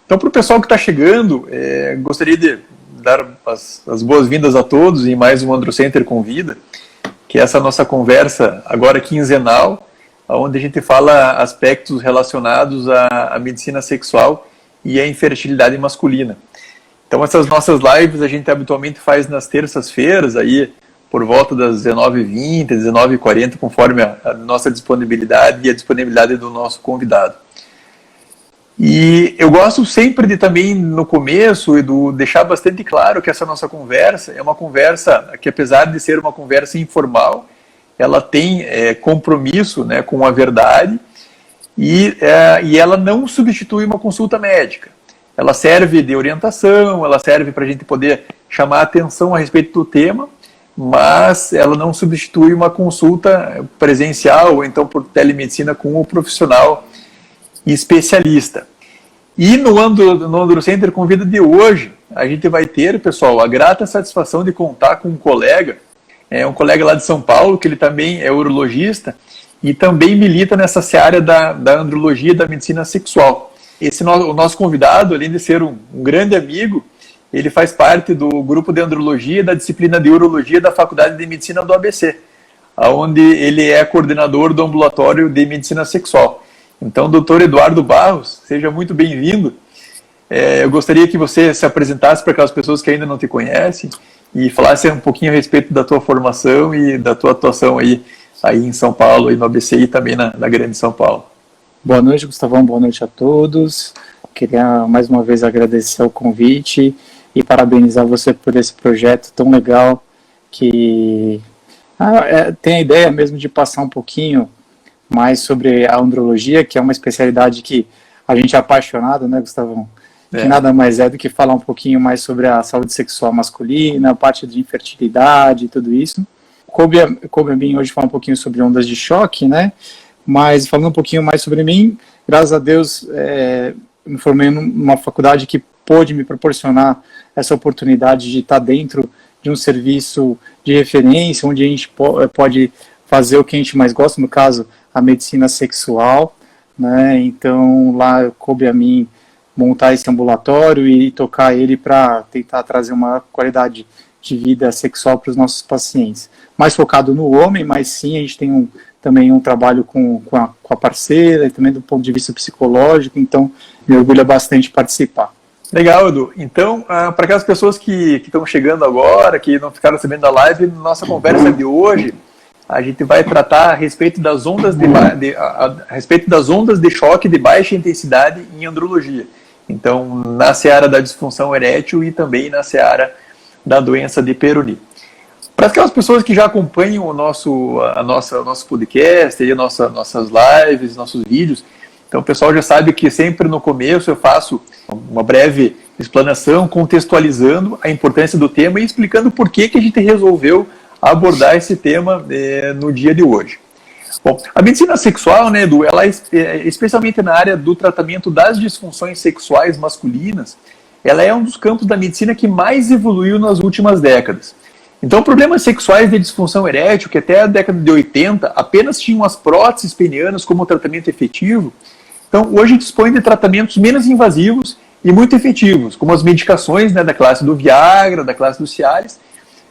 Então, para o pessoal que está chegando, gostaria de dar as boas-vindas a todos em mais um Androcenter Convida, que é essa nossa conversa agora quinzenal, onde a gente fala aspectos relacionados à medicina sexual e à infertilidade masculina. Então, essas nossas lives a gente habitualmente faz nas terças-feiras, aí por volta das 19h20, 19h40, conforme a nossa disponibilidade e a disponibilidade do nosso convidado. E eu gosto sempre de também, no começo, Edu, deixar bastante claro que essa nossa conversa é uma conversa que, apesar de ser uma conversa informal, ela tem compromisso, né, com a verdade e ela não substitui uma consulta médica. Ela serve de orientação, ela serve para a gente poder chamar a atenção a respeito do tema, mas ela não substitui uma consulta presencial ou então por telemedicina com o profissional especialista. E no Androcenter Convida de hoje, a gente vai ter, pessoal, a grata satisfação de contar com um colega lá de São Paulo, que ele também é urologista e também milita nessa seara da andrologia e da medicina sexual. O nosso convidado, além de ser um grande amigo, ele faz parte do grupo de andrologia da disciplina de urologia da Faculdade de Medicina do ABC, onde ele é coordenador do ambulatório de medicina sexual. Então, doutor Eduardo Barros, seja muito bem-vindo. Eu gostaria que você se apresentasse para aquelas pessoas que ainda não te conhecem e falasse um pouquinho a respeito da tua formação e da tua atuação aí em São Paulo, e no ABC e também na Grande São Paulo. Boa noite, Gustavão. Boa noite a todos. Queria mais uma vez agradecer o convite e parabenizar você por esse projeto tão legal que tem a ideia mesmo de passar um pouquinho mais sobre a andrologia, que é uma especialidade que a gente é apaixonado, né, Gustavão? Que nada mais é do que falar um pouquinho mais sobre a saúde sexual masculina, a parte de infertilidade e tudo isso. Coube a mim hoje falar um pouquinho sobre ondas de choque, né? Mas falando um pouquinho mais sobre mim, graças a Deus, me formei numa faculdade que pôde me proporcionar essa oportunidade de estar dentro de um serviço de referência, onde a gente pode fazer o que a gente mais gosta, no caso, a medicina sexual, né? Então lá coube a mim montar esse ambulatório e tocar ele para tentar trazer uma qualidade de vida sexual para os nossos pacientes. Mais focado no homem, mas sim, a gente tem também um trabalho com a parceira, e também do ponto de vista psicológico, então me orgulha bastante participar. Legal, Edu. Então, para aquelas pessoas que estão chegando agora, que não ficaram sabendo da live, nossa conversa de hoje, a gente vai tratar a respeito das ondas de choque de baixa intensidade em andrologia. Então, na seara da disfunção erétil e também na seara da doença de Peyronie. Para aquelas pessoas que já acompanham o nosso podcast, e nossas lives, nossos vídeos, então o pessoal já sabe que sempre no começo eu faço uma breve explanação, contextualizando a importância do tema e explicando por que a gente resolveu abordar esse tema no dia de hoje. Bom, a medicina sexual, né, Edu, ela especialmente na área do tratamento das disfunções sexuais masculinas, ela é um dos campos da medicina que mais evoluiu nas últimas décadas. Então, problemas sexuais de disfunção erétil, que até a década de 80 apenas tinham as próteses penianas como tratamento efetivo, então hoje dispõe de tratamentos menos invasivos e muito efetivos, como as medicações, né, da classe do Viagra, da classe do Cialis,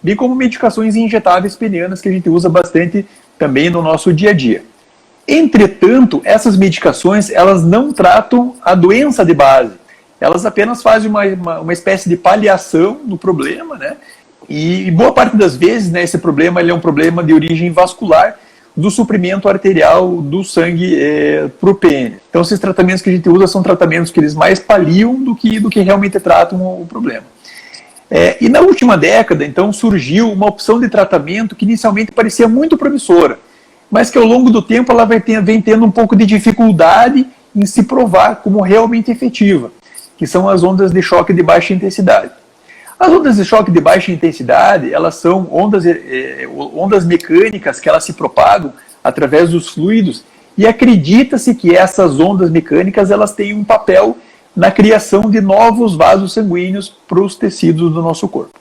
bem como medicações injetáveis penianas que a gente usa bastante também no nosso dia a dia. Entretanto, essas medicações, elas não tratam a doença de base. Elas apenas fazem uma espécie de paliação do problema, né? E boa parte das vezes, né, esse problema ele é um problema de origem vascular, do suprimento arterial do sangue para o pênis. Então, esses tratamentos que a gente usa são tratamentos que eles mais paliam do que realmente tratam o problema. E na última década, então, surgiu uma opção de tratamento que inicialmente parecia muito promissora, mas que ao longo do tempo ela vem tendo um pouco de dificuldade em se provar como realmente efetiva, que são as ondas de choque de baixa intensidade. As ondas de choque de baixa intensidade, elas são ondas mecânicas que elas se propagam através dos fluidos, e acredita-se que essas ondas mecânicas elas têm um papel na criação de novos vasos sanguíneos para os tecidos do nosso corpo.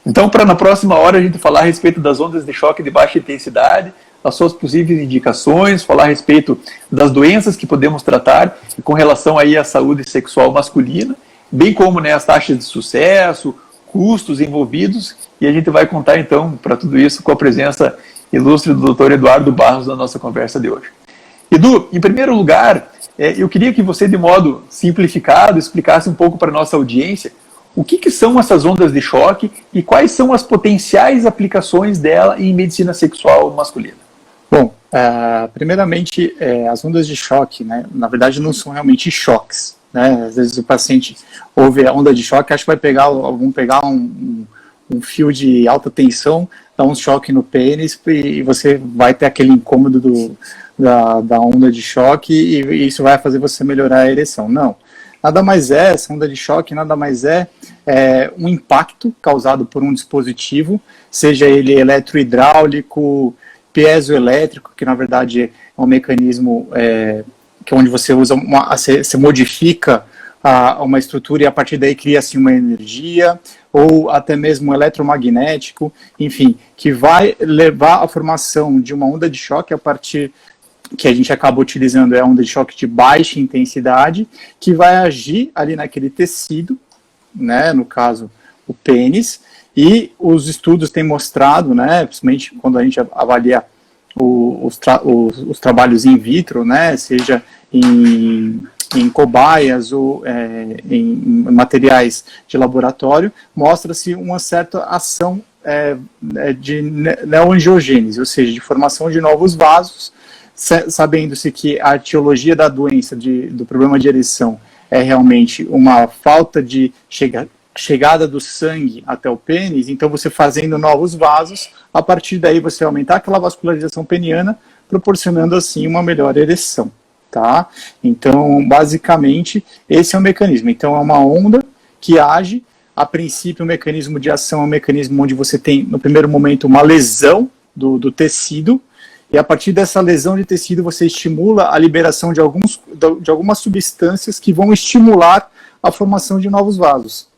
Então, para na próxima hora a gente falar a respeito das ondas de choque de baixa intensidade, as suas possíveis indicações, falar a respeito das doenças que podemos tratar com relação aí à saúde sexual masculina, bem como, né, as taxas de sucesso, custos envolvidos, e a gente vai contar então para tudo isso com a presença ilustre do Dr. Eduardo Barros na nossa conversa de hoje. Edu, em primeiro lugar, eu queria que você, de modo simplificado, explicasse um pouco para a nossa audiência o que são essas ondas de choque e quais são as potenciais aplicações dela em medicina sexual masculina. Bom, primeiramente, as ondas de choque, né, na verdade não são realmente choques, né? Às vezes o paciente ouve a onda de choque, acha que vai pegar, vão pegar um fio de alta tensão, dar um choque no pênis e você vai ter aquele incômodo da onda de choque e isso vai fazer você melhorar a ereção. Não. Nada mais essa onda de choque nada mais é um impacto causado por um dispositivo, seja ele eletrohidráulico, piezoelétrico, que na verdade é um mecanismo que é onde você usa você modifica uma estrutura e a partir daí cria-se uma energia, ou até mesmo eletromagnético, enfim, que vai levar à formação de uma onda de choque a partir que a gente acaba utilizando a onda de choque de baixa intensidade, que vai agir ali naquele tecido, né, no caso o pênis, e os estudos têm mostrado, né, principalmente quando a gente avalia os trabalhos in vitro, né, seja em cobaias ou em materiais de laboratório, mostra-se uma certa ação de neoangiogênese, ou seja, de formação de novos vasos, sabendo-se que a etiologia da doença do problema de ereção é realmente uma falta de chegada do sangue até o pênis, então você fazendo novos vasos, a partir daí você aumentar aquela vascularização peniana, proporcionando assim uma melhor ereção. Tá? Então, basicamente, esse é o mecanismo. Então, é uma onda que age, a princípio, o mecanismo de ação é um mecanismo onde você tem, no primeiro momento, uma lesão do tecido, e a partir dessa lesão de tecido você estimula a liberação de algumas substâncias que vão estimular a formação de novos vasos.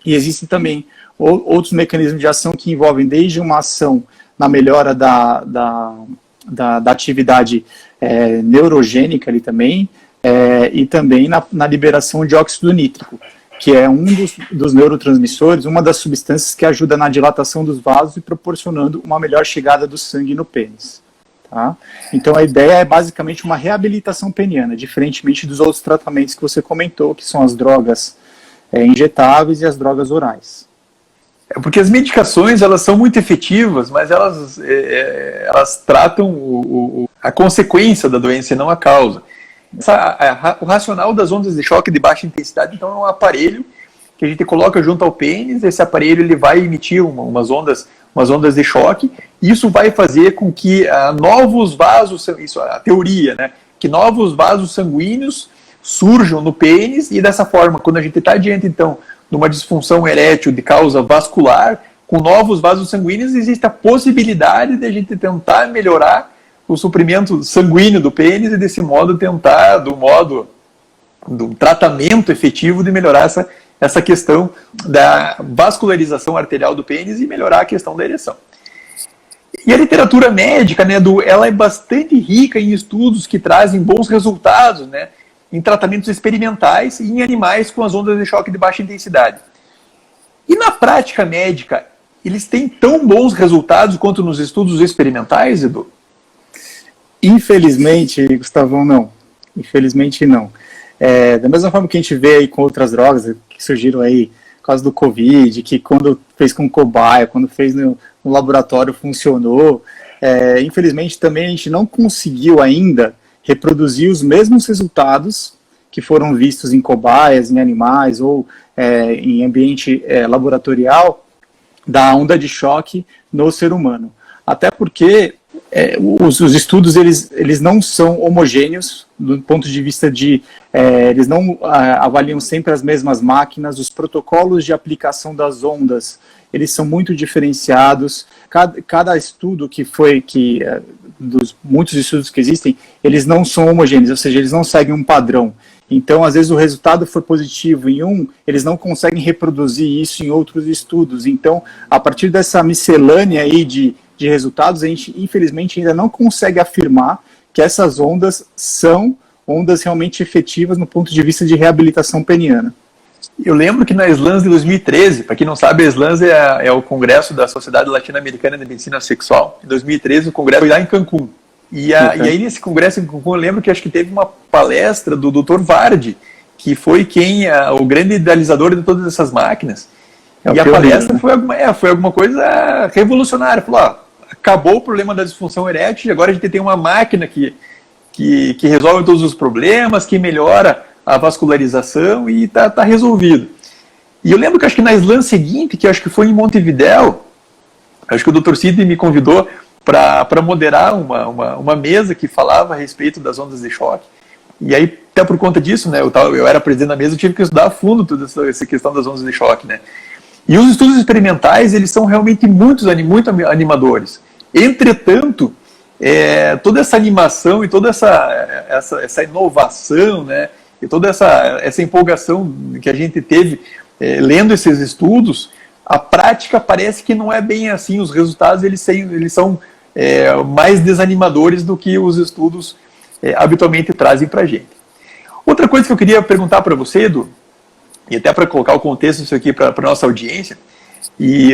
E existem também outros mecanismos de ação que envolvem desde uma ação na melhora da atividade neurogênica ali também, e também na liberação de óxido nítrico, que é um dos neurotransmissores, uma das substâncias que ajuda na dilatação dos vasos e proporcionando uma melhor chegada do sangue no pênis. Tá? Então a ideia é basicamente uma reabilitação peniana, diferentemente dos outros tratamentos que você comentou, que são as drogas injetáveis e as drogas orais. Porque as medicações, elas são muito efetivas, mas elas tratam a consequência da doença e não a causa. O racional das ondas de choque de baixa intensidade, então, é um aparelho que a gente coloca junto ao pênis. Esse aparelho ele vai emitir umas ondas de choque, e isso vai fazer com que novos vasos, isso é a teoria, né, que novos vasos sanguíneos surjam no pênis, e dessa forma, quando a gente está diante, então, de uma disfunção erétil de causa vascular, com novos vasos sanguíneos, existe a possibilidade de a gente tentar melhorar o suprimento sanguíneo do pênis e, desse modo, tentar, do tratamento efetivo, de melhorar essa questão da vascularização arterial do pênis e melhorar a questão da ereção. E a literatura médica, né, ela é bastante rica em estudos que trazem bons resultados, né, em tratamentos experimentais e em animais com as ondas de choque de baixa intensidade. E na prática médica, eles têm tão bons resultados quanto nos estudos experimentais, Edu? Infelizmente, Gustavão, não. Infelizmente, não. Da mesma forma que a gente vê aí com outras drogas que surgiram aí por causa do Covid, que quando fez com cobaia, quando fez no laboratório funcionou, infelizmente também a gente não conseguiu ainda reproduzir os mesmos resultados que foram vistos em cobaias, em animais ou em ambiente laboratorial da onda de choque no ser humano. Até porque os estudos eles não são homogêneos do ponto de vista de eles não avaliam sempre as mesmas máquinas, os protocolos de aplicação das ondas eles são muito diferenciados, cada estudo dos muitos estudos que existem, eles não são homogêneos, ou seja, eles não seguem um padrão. Então, às vezes, o resultado for positivo em um, eles não conseguem reproduzir isso em outros estudos. Então, a partir dessa miscelânea aí de resultados, a gente, infelizmente, ainda não consegue afirmar que essas ondas são ondas realmente efetivas no ponto de vista de reabilitação peniana. Eu lembro que na SLANS de 2013, para quem não sabe, a SLANS é o Congresso da Sociedade Latino-Americana de Medicina Sexual. Em 2013, o congresso foi lá em Cancún. E aí, nesse congresso em Cancún, eu lembro que acho que teve uma palestra do Dr. Vardi, que foi o grande idealizador de todas essas máquinas. E a palestra foi alguma coisa revolucionária. Falou, acabou o problema da disfunção erétil, e agora a gente tem uma máquina que resolve todos os problemas, que melhora a vascularização e tá resolvido. E eu lembro que acho que na SLAN seguinte, que acho que foi em Montevidéu, acho que o Dr. Sidney me convidou para moderar uma mesa que falava a respeito das ondas de choque. E aí, até por conta disso, né, eu era presidente da mesa, eu tive que estudar a fundo toda essa questão das ondas de choque, né. E os estudos experimentais, eles são realmente muito animadores. Entretanto, toda essa animação e toda essa inovação, né, e toda essa empolgação que a gente teve lendo esses estudos, a prática parece que não é bem assim. Os resultados eles são mais desanimadores do que os estudos habitualmente trazem para a gente. Outra coisa que eu queria perguntar para você, Edu, e até para colocar o contexto disso aqui para a nossa audiência,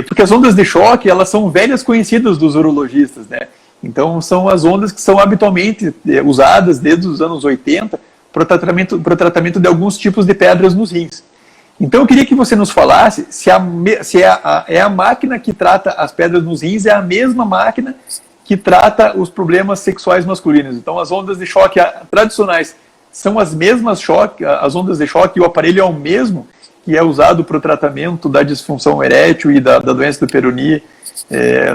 porque as ondas de choque, elas são velhas conhecidas dos urologistas, né? Então são as ondas que são habitualmente usadas desde os anos 80 para o tratamento de alguns tipos de pedras nos rins. Então eu queria que você nos falasse se a máquina que trata as pedras nos rins é a mesma máquina que trata os problemas sexuais masculinos. Então as ondas de choque tradicionais são as mesmas as ondas de choque, e o aparelho é o mesmo que é usado para o tratamento da disfunção erétil e da doença do Peyronie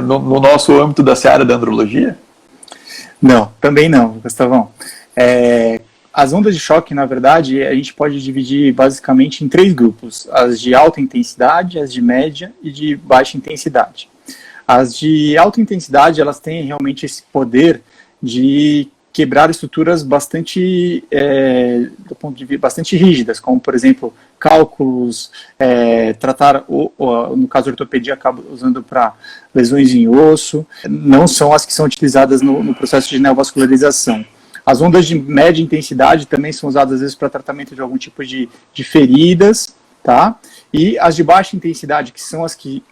no nosso âmbito da seara da andrologia? Não, também não, Gustavão. As ondas de choque, na verdade, a gente pode dividir basicamente em 3 grupos: as de alta intensidade, as de média e de baixa intensidade. As de alta intensidade, elas têm realmente esse poder de quebrar estruturas bastante, do ponto de vista, bastante rígidas, como, por exemplo, cálculos, tratar, no caso, a ortopedia acaba usando para lesões em osso, não são as que são utilizadas no processo de neovascularização. As ondas de média intensidade também são usadas, às vezes, para tratamento de algum tipo de feridas, tá? E as de baixa intensidade, que são as que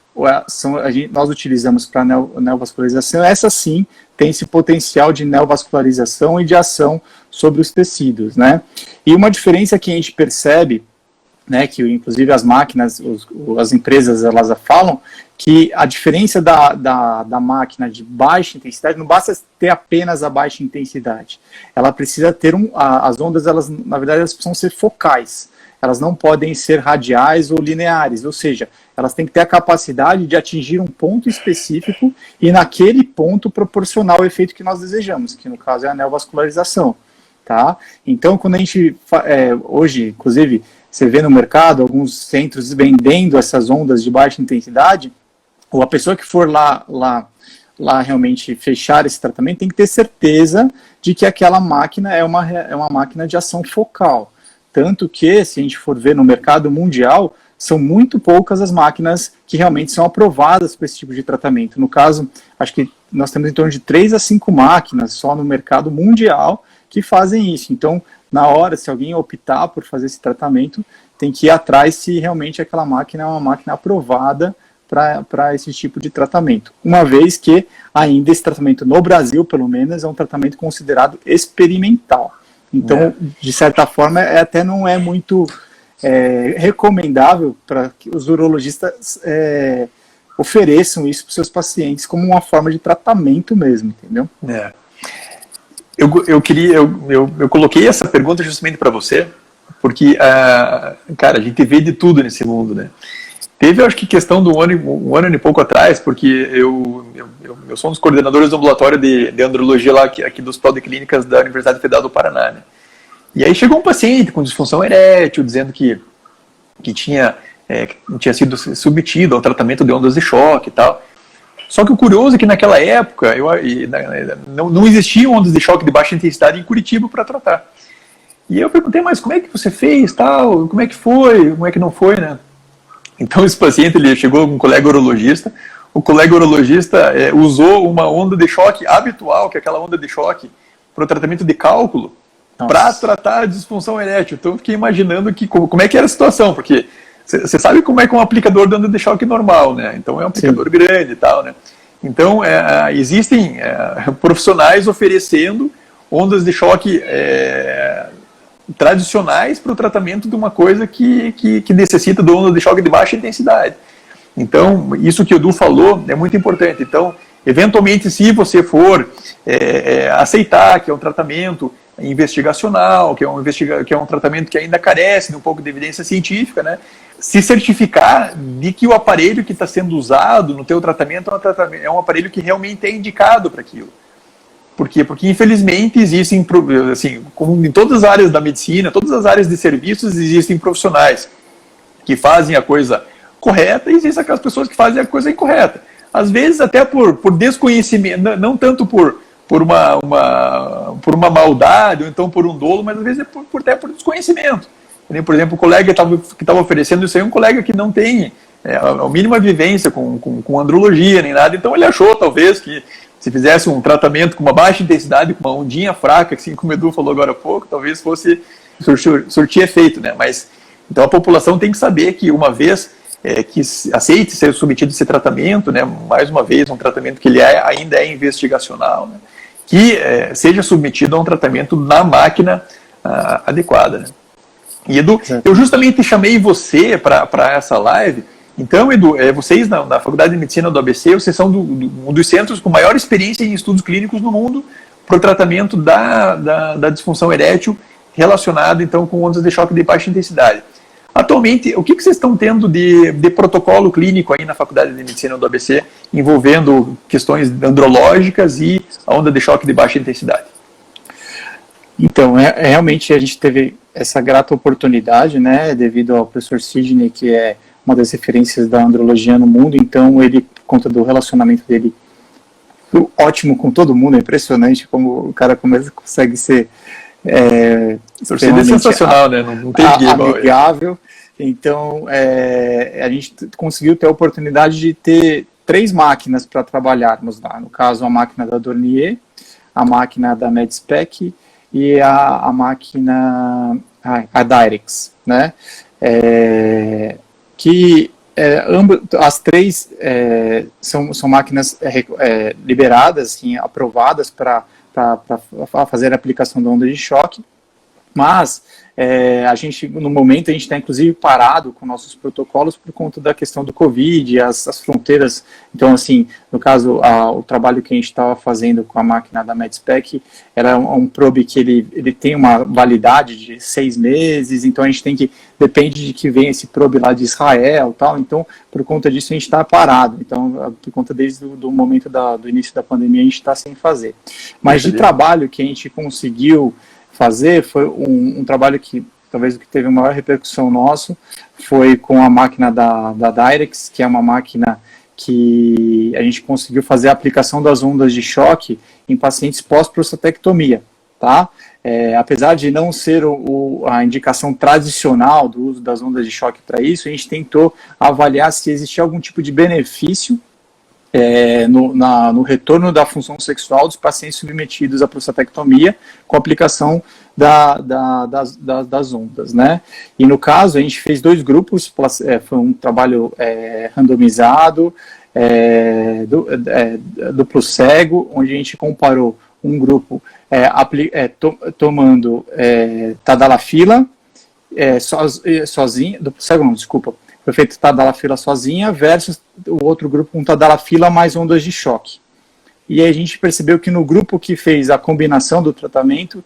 nós utilizamos para neovascularização, essas sim têm esse potencial de neovascularização e de ação sobre os tecidos, né? E uma diferença que a gente percebe, né, que inclusive as máquinas, as empresas, elas falam, que a diferença da máquina de baixa intensidade não basta ter apenas a baixa intensidade. Ela precisa ter as ondas, elas, na verdade, elas precisam ser focais. Elas não podem ser radiais ou lineares, ou seja, elas têm que ter a capacidade de atingir um ponto específico e naquele ponto proporcionar o efeito que nós desejamos, que no caso é a neovascularização, tá? Então, quando a gente, hoje, inclusive, você vê no mercado alguns centros vendendo essas ondas de baixa intensidade, ou a pessoa que for lá realmente fechar esse tratamento tem que ter certeza de que aquela máquina é uma máquina de ação focal. Tanto que, se a gente for ver no mercado mundial, são muito poucas as máquinas que realmente são aprovadas para esse tipo de tratamento. No caso, acho que nós temos em torno de 3 a 5 máquinas só no mercado mundial que fazem isso. Então, na hora, se alguém optar por fazer esse tratamento, tem que ir atrás se realmente aquela máquina é uma máquina aprovada para esse tipo de tratamento. Uma vez que ainda esse tratamento no Brasil, pelo menos, é um tratamento considerado experimental. Então, de certa forma, até não é muito recomendável para que os urologistas ofereçam isso para os seus pacientes como uma forma de tratamento mesmo, entendeu? Eu coloquei essa pergunta justamente para você, porque, cara, a gente vê de tudo nesse mundo, né? Teve, eu acho que questão de um ano e pouco atrás, porque eu sou um dos coordenadores do ambulatório de andrologia lá aqui do Hospital de Clínicas da Universidade Federal do Paraná, né? E aí chegou um paciente com disfunção erétil, dizendo que tinha sido submetido ao tratamento de ondas de choque e tal. Só que o curioso é que naquela época não existiam ondas de choque de baixa intensidade em Curitiba para tratar. E eu perguntei, mas como é que você fez, tal, como é que foi, como é que não foi, né? Então esse paciente, ele chegou com um colega urologista, o colega urologista usou uma onda de choque habitual, que é aquela onda de choque, para o tratamento de cálculo, para tratar a disfunção erétil. Então eu fiquei imaginando como é que era a situação, porque você sabe como é que é um aplicador de onda de choque normal, né? Então é um aplicador grande e tal, né? Então existem profissionais oferecendo ondas de choque tradicionais para o tratamento de uma coisa que necessita de onda de choque de baixa intensidade. Então, isso que o Edu falou é muito importante. Então, eventualmente, se você for aceitar que é um tratamento investigacional, que é um tratamento que ainda carece de um pouco de evidência científica, né, se certificar de que o aparelho que está sendo usado no teu tratamento é um aparelho que realmente é indicado para aquilo. Por quê? Porque, infelizmente, existem, assim, como em todas as áreas da medicina, todas as áreas de serviços, existem profissionais que fazem a coisa correta e existem aquelas pessoas que fazem a coisa incorreta. Às vezes, até por desconhecimento, não tanto por uma maldade ou então por um dolo, mas às vezes até por desconhecimento. Por exemplo, o colega que estava oferecendo isso aí é um colega que não tem a mínima vivência com andrologia nem nada, então ele achou, talvez, que se fizesse um tratamento com uma baixa intensidade, com uma ondinha fraca, assim como o Edu falou agora há pouco, talvez fosse surtir efeito, né? Mas, então a população tem que saber que uma vez que aceite ser submetido a esse tratamento, né? Mais uma vez, um tratamento que ele ainda é investigacional, né? Que seja submetido a um tratamento na máquina adequada, né? E Edu, eu justamente chamei você para essa live. Então, Edu, vocês na Faculdade de Medicina do ABC, vocês são um dos centros com maior experiência em estudos clínicos no mundo para o tratamento da disfunção erétil relacionado, então, com ondas de choque de baixa intensidade. Atualmente, o que vocês estão tendo de protocolo clínico aí na Faculdade de Medicina do ABC envolvendo questões andrológicas e a onda de choque de baixa intensidade? Então, realmente a gente teve essa grata oportunidade, né, devido ao professor Sidney, que é uma das referências da andrologia no mundo, então ele, por conta do relacionamento dele, ótimo com todo mundo, é impressionante como o cara consegue ser sensacional, né? Não tem amigável. Então, a gente conseguiu ter a oportunidade de ter 3 máquinas para trabalharmos lá, no caso a máquina da Dornier, a máquina da Medspec e a máquina, a Dyrex, né? As 3 são máquinas liberadas, assim, aprovadas para fazer a aplicação da onda de choque, mas a gente, no momento, a gente está inclusive parado com nossos protocolos por conta da questão do Covid, as fronteiras. Então, assim, no caso, o trabalho que a gente estava fazendo com a máquina da Medspec era um probe que ele tem uma validade de 6 meses, então a gente depende de que venha esse probe lá de Israel e tal, então, por conta disso, a gente está parado. Então, por conta desde o momento do início da pandemia, a gente está sem fazer. Mas de trabalho que a gente conseguiu fazer, foi um trabalho que talvez o que teve a maior repercussão nosso foi com a máquina da Dyrex, que é uma máquina que a gente conseguiu fazer a aplicação das ondas de choque em pacientes pós-prostatectomia, tá? Apesar de não ser a indicação tradicional do uso das ondas de choque para isso, a gente tentou avaliar se existia algum tipo de benefício no retorno da função sexual dos pacientes submetidos à prostatectomia com a aplicação das ondas, né? E no caso, a gente fez 2 grupos, foi um trabalho randomizado, duplo cego, onde a gente comparou um grupo tomando tadalafila sozinho, duplo cego não, desculpa, foi feito tadalafila sozinha versus o outro grupo com tadalafila mais ondas de choque. E aí a gente percebeu que no grupo que fez a combinação do tratamento,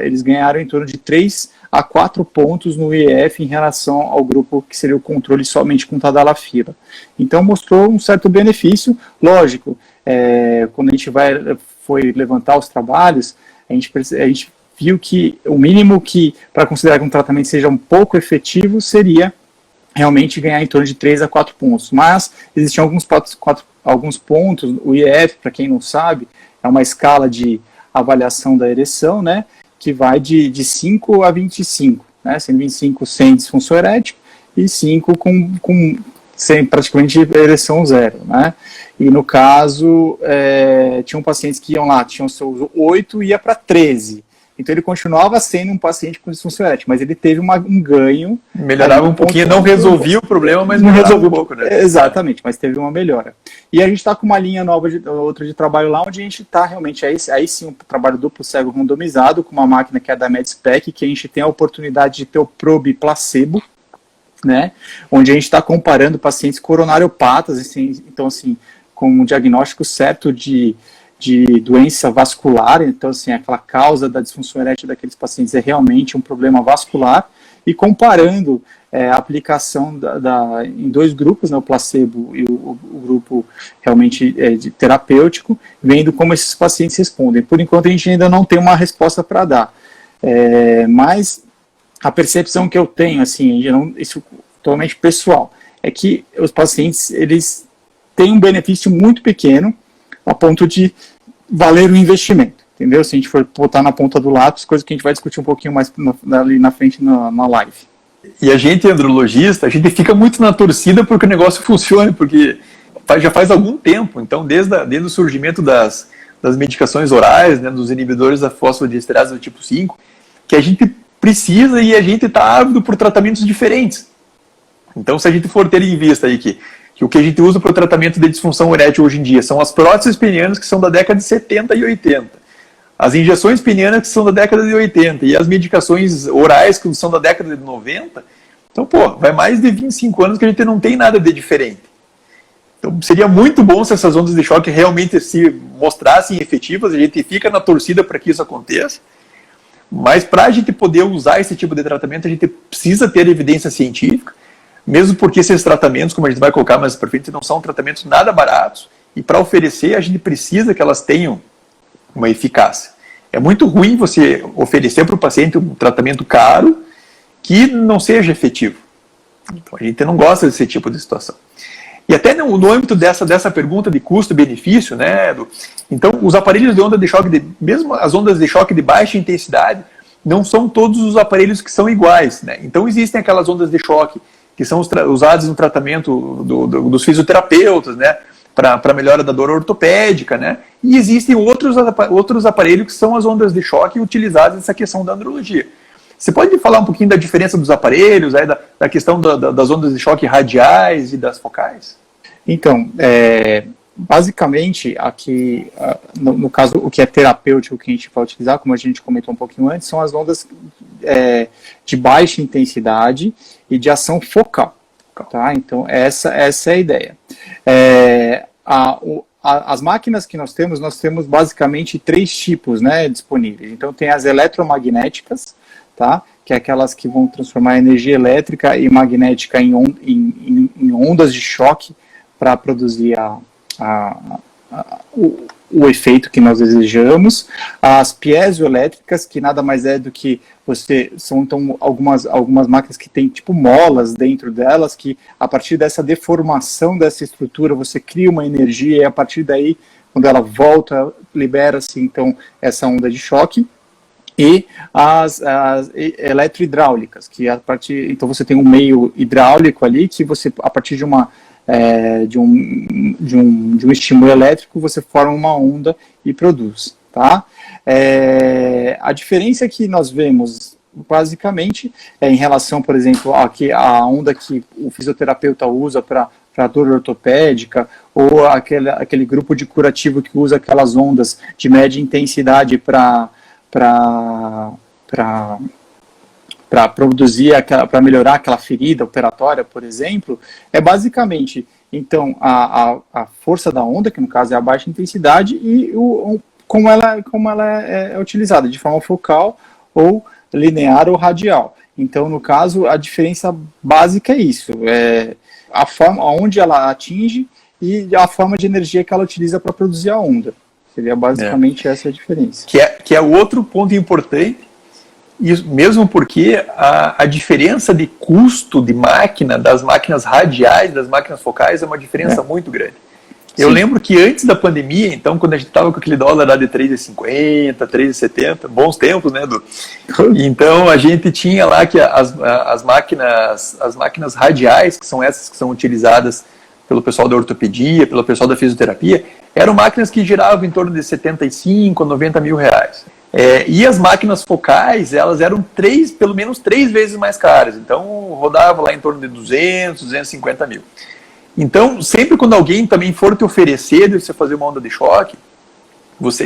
eles ganharam em torno de 3 a 4 pontos no IEF em relação ao grupo que seria o controle somente com tadalafila. Então mostrou um certo benefício, lógico, quando a gente foi levantar os trabalhos, a gente viu que o mínimo que, para considerar que um tratamento seja um pouco efetivo, seria realmente ganhar em torno de 3 a 4 pontos. Mas existiam alguns pontos, o IEF, para quem não sabe, é uma escala de avaliação da ereção, né, que vai de 5 a 25, né? Sendo 25 sem disfunção erétil e 5 sem praticamente ereção zero, né? E no caso, tinham pacientes que iam lá, tinham seus 8 e ia para 13. Então ele continuava sendo um paciente com disfunção erétil, mas ele teve um ganho. Melhorava um pouquinho, não resolvia o problema, mas melhorava um pouco, né? Exatamente, mas teve uma melhora. E a gente está com uma linha nova, outra de trabalho lá, onde a gente está realmente, aí sim, um trabalho duplo cego randomizado, com uma máquina que é da MedSpec, que a gente tem a oportunidade de ter o probe placebo, né? Onde a gente está comparando pacientes coronariopatas, assim, então assim, com um diagnóstico certo de doença vascular, então assim, aquela causa da disfunção erétil daqueles pacientes é realmente um problema vascular, e comparando a aplicação em 2 grupos, né, o placebo e o grupo realmente terapêutico, vendo como esses pacientes respondem. Por enquanto a gente ainda não tem uma resposta para dar, mas a percepção que eu tenho, assim, isso totalmente pessoal, é que os pacientes, eles têm um benefício muito pequeno, a ponto de valer o investimento, entendeu? Se a gente for botar na ponta do lápis, coisa que a gente vai discutir um pouquinho mais ali na frente na live. E a gente, andrologista, a gente fica muito na torcida porque o negócio funcione, porque já faz algum tempo, então desde o surgimento das medicações orais, né, dos inibidores da fosfodiesterase do tipo 5, que a gente precisa e a gente está ávido por tratamentos diferentes. Então, se a gente for ter em vista aí que o que a gente usa para o tratamento de disfunção erétil hoje em dia são as próteses penianas, que são da década de 70 e 80, as injeções penianas, que são da década de 80, e as medicações orais, que são da década de 90, então, vai mais de 25 anos que a gente não tem nada de diferente. Então, seria muito bom se essas ondas de choque realmente se mostrassem efetivas, a gente fica na torcida para que isso aconteça, mas para a gente poder usar esse tipo de tratamento, a gente precisa ter evidência científica, mesmo porque esses tratamentos, como a gente vai colocar mais para frente, não são tratamentos nada baratos, e para oferecer a gente precisa que elas tenham uma eficácia. É muito ruim você oferecer para o paciente um tratamento caro que não seja efetivo. Então a gente não gosta desse tipo de situação. E até no âmbito dessa pergunta de custo-benefício, né, Edu? Então os aparelhos de onda de choque, mesmo as ondas de choque de baixa intensidade, não são todos os aparelhos que são iguais, né? Então existem aquelas ondas de choque que são usadas no tratamento dos fisioterapeutas, né, para melhora da dor ortopédica, né, e existem outros aparelhos que são as ondas de choque utilizadas nessa questão da andrologia. Você pode falar um pouquinho da diferença dos aparelhos, da questão das ondas de choque radiais e das focais? Então, basicamente, aqui, no caso, o que é terapêutico que a gente vai utilizar, como a gente comentou um pouquinho antes, são as ondas de baixa intensidade e de ação focal. Tá? Então, essa é a ideia. As máquinas que nós temos basicamente 3 tipos, né, disponíveis. Então, tem as eletromagnéticas, tá? Que é aquelas que vão transformar a energia elétrica e magnética em ondas de choque para produzir o efeito que nós desejamos. As piezoelétricas, que nada mais é do que são então algumas máquinas que têm tipo molas dentro delas, que a partir dessa deformação dessa estrutura você cria uma energia e a partir daí, quando ela volta, libera-se então essa onda de choque. E as eletrohidráulicas, que então você tem um meio hidráulico ali que você, a partir de um estímulo elétrico, você forma uma onda e produz, tá? A diferença que nós vemos, basicamente, em relação, por exemplo, a onda que o fisioterapeuta usa para dor ortopédica, ou aquele grupo de curativo que usa aquelas ondas de média intensidade para produzir, para melhorar aquela ferida operatória, por exemplo, é basicamente, então, a força da onda, que no caso é a baixa intensidade, e como ela é utilizada, de forma focal, ou linear ou radial. Então, no caso, a diferença básica é isso, a forma onde ela atinge e a forma de energia que ela utiliza para produzir a onda. Seria basicamente essa a diferença. Que é o outro ponto importante, mesmo porque a diferença de custo de máquina, das máquinas radiais, das máquinas focais, é uma diferença muito grande. Eu Sim. lembro que antes da pandemia, então, quando a gente estava com aquele dólar lá de 3,50, 3,70, bons tempos, né, Edu? Então, a gente tinha lá que as máquinas radiais, que são essas que são utilizadas pelo pessoal da ortopedia, pelo pessoal da fisioterapia, eram máquinas que giravam em torno de 75, 90 mil reais. E as máquinas focais, elas eram pelo menos três vezes mais caras. Então, rodava lá em torno de 200, 250 mil. Então, sempre quando alguém também for te oferecer de você fazer uma onda de choque,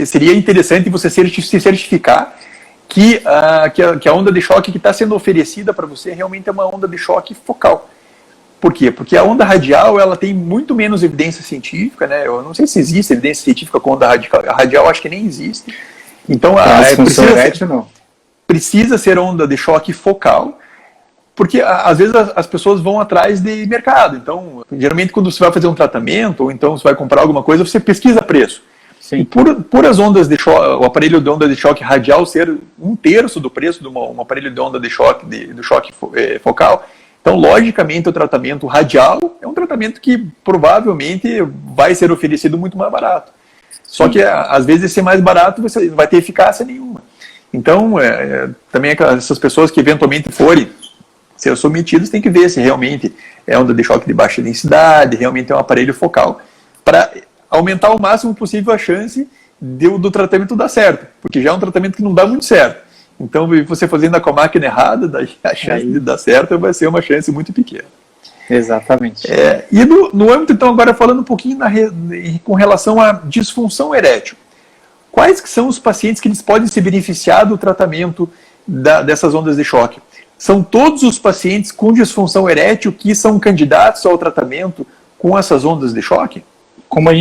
seria interessante você se certificar que a onda de choque que está sendo oferecida para você realmente é uma onda de choque focal. Por quê? Porque a onda radial ela tem muito menos evidência científica, né? Eu não sei se existe evidência científica com onda radial, acho que nem existe. Então, precisa ser onda de choque focal, porque às vezes as pessoas vão atrás de mercado. Então, geralmente quando você vai fazer um tratamento, ou então você vai comprar alguma coisa, você pesquisa preço. Sim. E por as ondas de choque, o aparelho de onda de choque radial ser 1/3 do preço de um aparelho de onda de choque, do choque focal, então, logicamente, o tratamento radial é um tratamento que provavelmente vai ser oferecido muito mais barato. Só que, às vezes, ser mais barato, você não vai ter eficácia nenhuma. Então, também essas pessoas que eventualmente forem ser submetidas têm que ver se realmente é onda de choque de baixa densidade, realmente é um aparelho focal, para aumentar o máximo possível a chance do tratamento dar certo, porque já é um tratamento que não dá muito certo. Então, você fazendo com a máquina errada, daí a chance de dar certo vai ser uma chance muito pequena. Exatamente. E no âmbito, então, agora falando um pouquinho com relação à disfunção erétil. Quais que são os pacientes que eles podem se beneficiar do tratamento dessas ondas de choque? São todos os pacientes com disfunção erétil que são candidatos ao tratamento com essas ondas de choque? Como a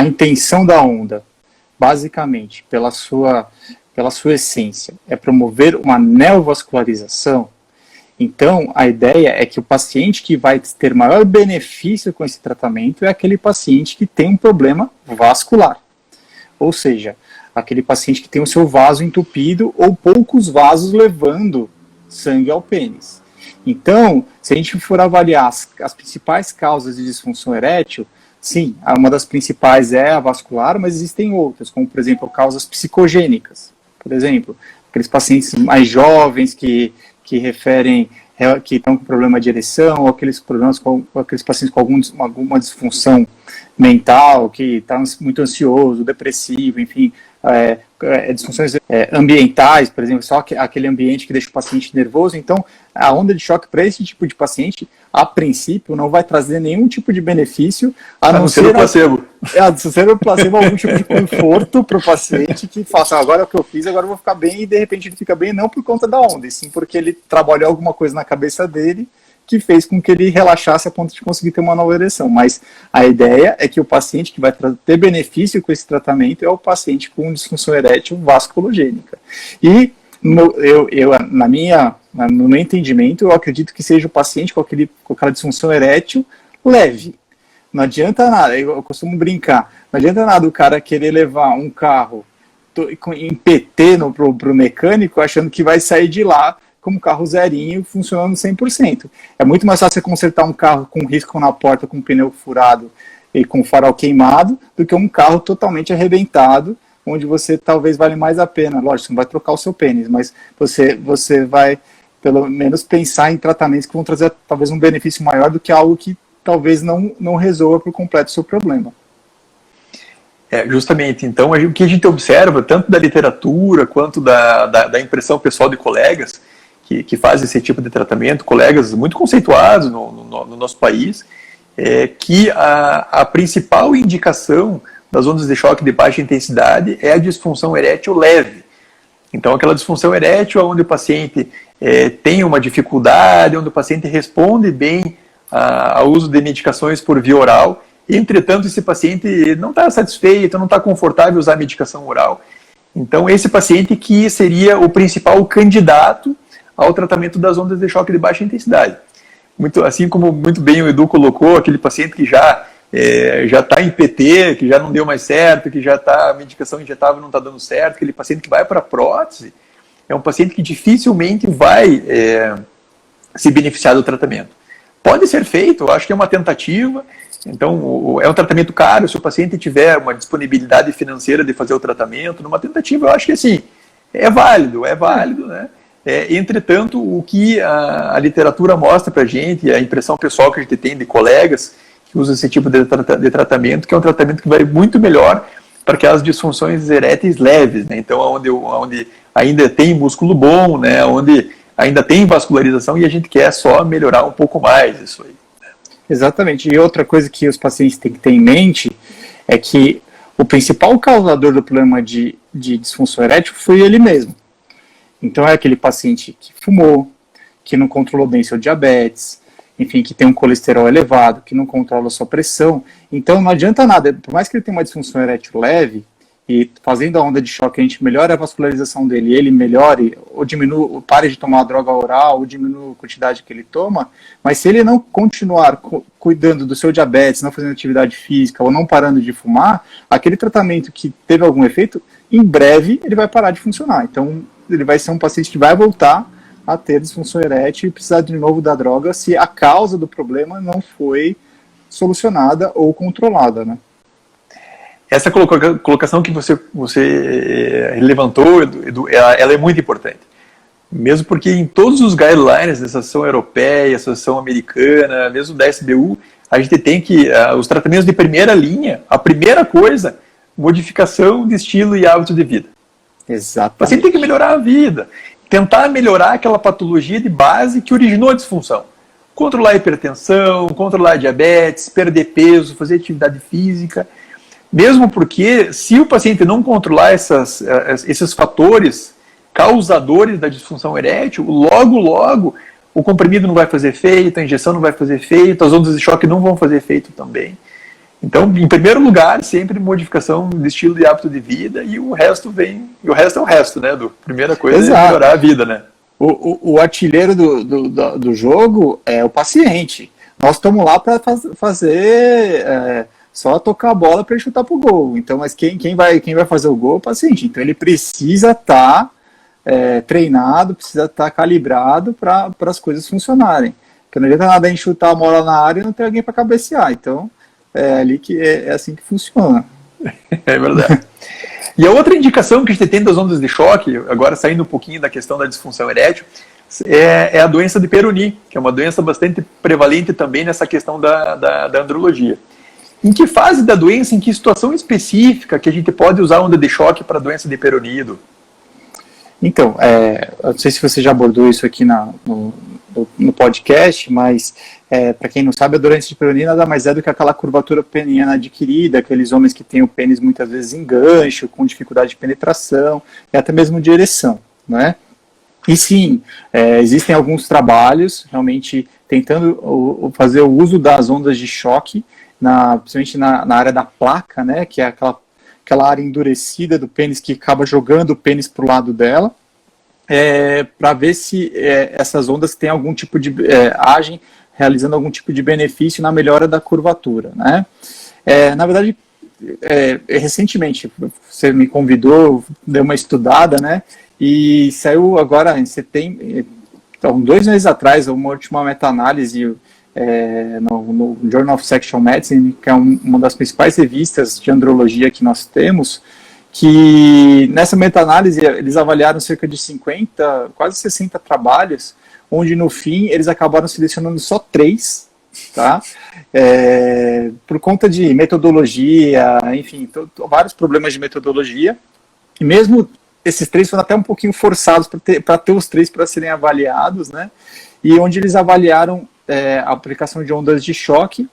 intenção da onda, basicamente, pela sua essência, é promover uma neovascularização, então a ideia é que o paciente que vai ter maior benefício com esse tratamento é aquele paciente que tem um problema vascular. Ou seja, aquele paciente que tem o seu vaso entupido ou poucos vasos levando sangue ao pênis. Então, se a gente for avaliar as principais causas de disfunção erétil, sim, uma das principais é a vascular, mas existem outras, como por exemplo causas psicogênicas. Por exemplo, aqueles pacientes mais jovens que estão com problema de ereção, ou aqueles pacientes com alguma disfunção mental, que está muito ansioso, depressivo, enfim, disfunções ambientais, por exemplo, só aquele ambiente que deixa o paciente nervoso. Então, a onda de choque para esse tipo de paciente, a princípio, não vai trazer nenhum tipo de benefício, a não ser o placebo. O placebo, algum tipo de conforto para o paciente que faça, agora é o que eu fiz, agora eu vou ficar bem, e de repente ele fica bem, não por conta da onda, e sim porque ele trabalhou alguma coisa na cabeça dele que fez com que ele relaxasse a ponto de conseguir ter uma nova ereção. Mas a ideia é que o paciente que vai ter benefício com esse tratamento é o paciente com disfunção erétil vasculogênica. E no meu entendimento, eu acredito que seja o paciente com aquela disfunção erétil leve. Não adianta nada, eu costumo brincar, não adianta nada o cara querer levar um carro em PT pro mecânico achando que vai sair de lá como carro zerinho funcionando 100%. É muito mais fácil você consertar um carro com risco na porta, com pneu furado e com farol queimado, do que um carro totalmente arrebentado, onde você talvez vale mais a pena. Lógico, você não vai trocar o seu pênis, mas você vai pelo menos pensar em tratamentos que vão trazer talvez um benefício maior do que algo que talvez não resolva por completo o seu problema. Justamente. Então, o que a gente observa, tanto da literatura quanto da impressão pessoal de colegas que fazem esse tipo de tratamento, colegas muito conceituados no nosso país, que a principal indicação das ondas de choque de baixa intensidade é a disfunção erétil leve. Então, aquela disfunção erétil onde o paciente tem uma dificuldade, onde o paciente responde bem ao uso de medicações por via oral. Entretanto, esse paciente não está satisfeito, não está confortável usar a medicação oral. Então, esse paciente que seria o principal candidato ao tratamento das ondas de choque de baixa intensidade. Assim como muito bem o Edu colocou, aquele paciente que já está em PT, que já não deu mais certo, que já está, a medicação injetável não está dando certo, aquele paciente que vai para a prótese, é um paciente que dificilmente vai se beneficiar do tratamento. pode ser feito, eu acho que é uma tentativa. Então, é um tratamento caro, se o paciente tiver uma disponibilidade financeira de fazer o tratamento, numa tentativa, eu acho que assim, é válido, né? Entretanto, o que a literatura mostra para a gente, a impressão pessoal que a gente tem de colegas que usam esse tipo de tratamento, que é um tratamento que vai muito melhor para aquelas disfunções eréteis leves, né? Então, onde ainda tem músculo bom, né? Onde ainda tem vascularização e a gente quer só melhorar um pouco mais isso aí. Exatamente. E outra coisa que os pacientes têm que ter em mente é que o principal causador do problema de disfunção erétil foi ele mesmo. Então é aquele paciente que fumou, que não controlou bem seu diabetes, enfim, que tem um colesterol elevado, que não controla sua pressão. Então não adianta nada, por mais que ele tenha uma disfunção erétil leve, e fazendo a onda de choque a gente melhora a vascularização dele, ele melhore, ou diminui, ou pare de tomar a droga oral, ou diminui a quantidade que ele toma, mas se ele não continuar cuidando do seu diabetes, não fazendo atividade física, ou não parando de fumar, aquele tratamento que teve algum efeito, em breve ele vai parar de funcionar. Então ele vai ser um paciente que vai voltar a ter disfunção erétil e precisar de novo da droga se a causa do problema não foi solucionada ou controlada, né? Essa colocação que você levantou, Edu, ela é muito importante. Mesmo porque em todos os guidelines da Associação Europeia, Associação Americana, mesmo da SBU, a gente tem que, os tratamentos de primeira linha, a primeira coisa, modificação de estilo e hábito de vida. Exatamente. O paciente tem que melhorar a vida, tentar melhorar aquela patologia de base que originou a disfunção. Controlar a hipertensão, controlar a diabetes, perder peso, fazer atividade física. Mesmo porque, se o paciente não controlar esses fatores causadores da disfunção erétil, logo o comprimido não vai fazer efeito, a injeção não vai fazer efeito, as ondas de choque não vão fazer efeito também. Então, em primeiro lugar, sempre modificação de estilo e hábito de vida, e o resto é o resto, né? A primeira coisa é melhorar a vida, né? O artilheiro do jogo é o paciente. Nós estamos lá para fazer... só tocar a bola para ele chutar pro gol. Então, mas quem vai fazer o gol é o paciente. Então ele precisa estar treinado, precisa estar calibrado para as coisas funcionarem. Porque não adianta nada a gente chutar a bola na área e não ter alguém para cabecear. Então ali que é assim que funciona. É verdade. E a outra indicação que a gente tem das ondas de choque, agora saindo um pouquinho da questão da disfunção erétil, é a doença de Peyronie, que é uma doença bastante prevalente também nessa questão da andrologia. Em que fase da doença, em que situação específica que a gente pode usar onda de choque para a doença de Peyronie? Então, eu não sei se você já abordou isso aqui no podcast, mas para quem não sabe, a doença de Peyronie nada mais é do que aquela curvatura peniana adquirida, aqueles homens que têm o pênis muitas vezes em gancho, com dificuldade de penetração e até mesmo de ereção, né? E sim, existem alguns trabalhos realmente tentando fazer o uso das ondas de choque, principalmente na área da placa, né, que é aquela área endurecida do pênis que acaba jogando o pênis para o lado dela, para ver se essas ondas têm algum tipo de agem realizando algum tipo de benefício na melhora da curvatura, né? Na verdade, recentemente você me convidou, deu uma estudada, né? E saiu agora em setembro, então 2 meses atrás, uma última meta-análise no Journal of Sexual Medicine, que é uma das principais revistas de andrologia que nós temos, que nessa meta-análise eles avaliaram cerca de 50, quase 60 trabalhos, onde no fim eles acabaram selecionando só 3, tá? Por conta de metodologia, enfim, vários problemas de metodologia, e mesmo esses 3 foram até um pouquinho forçados para ter os 3 para serem avaliados, né? E onde eles avaliaram a aplicação de ondas de choque,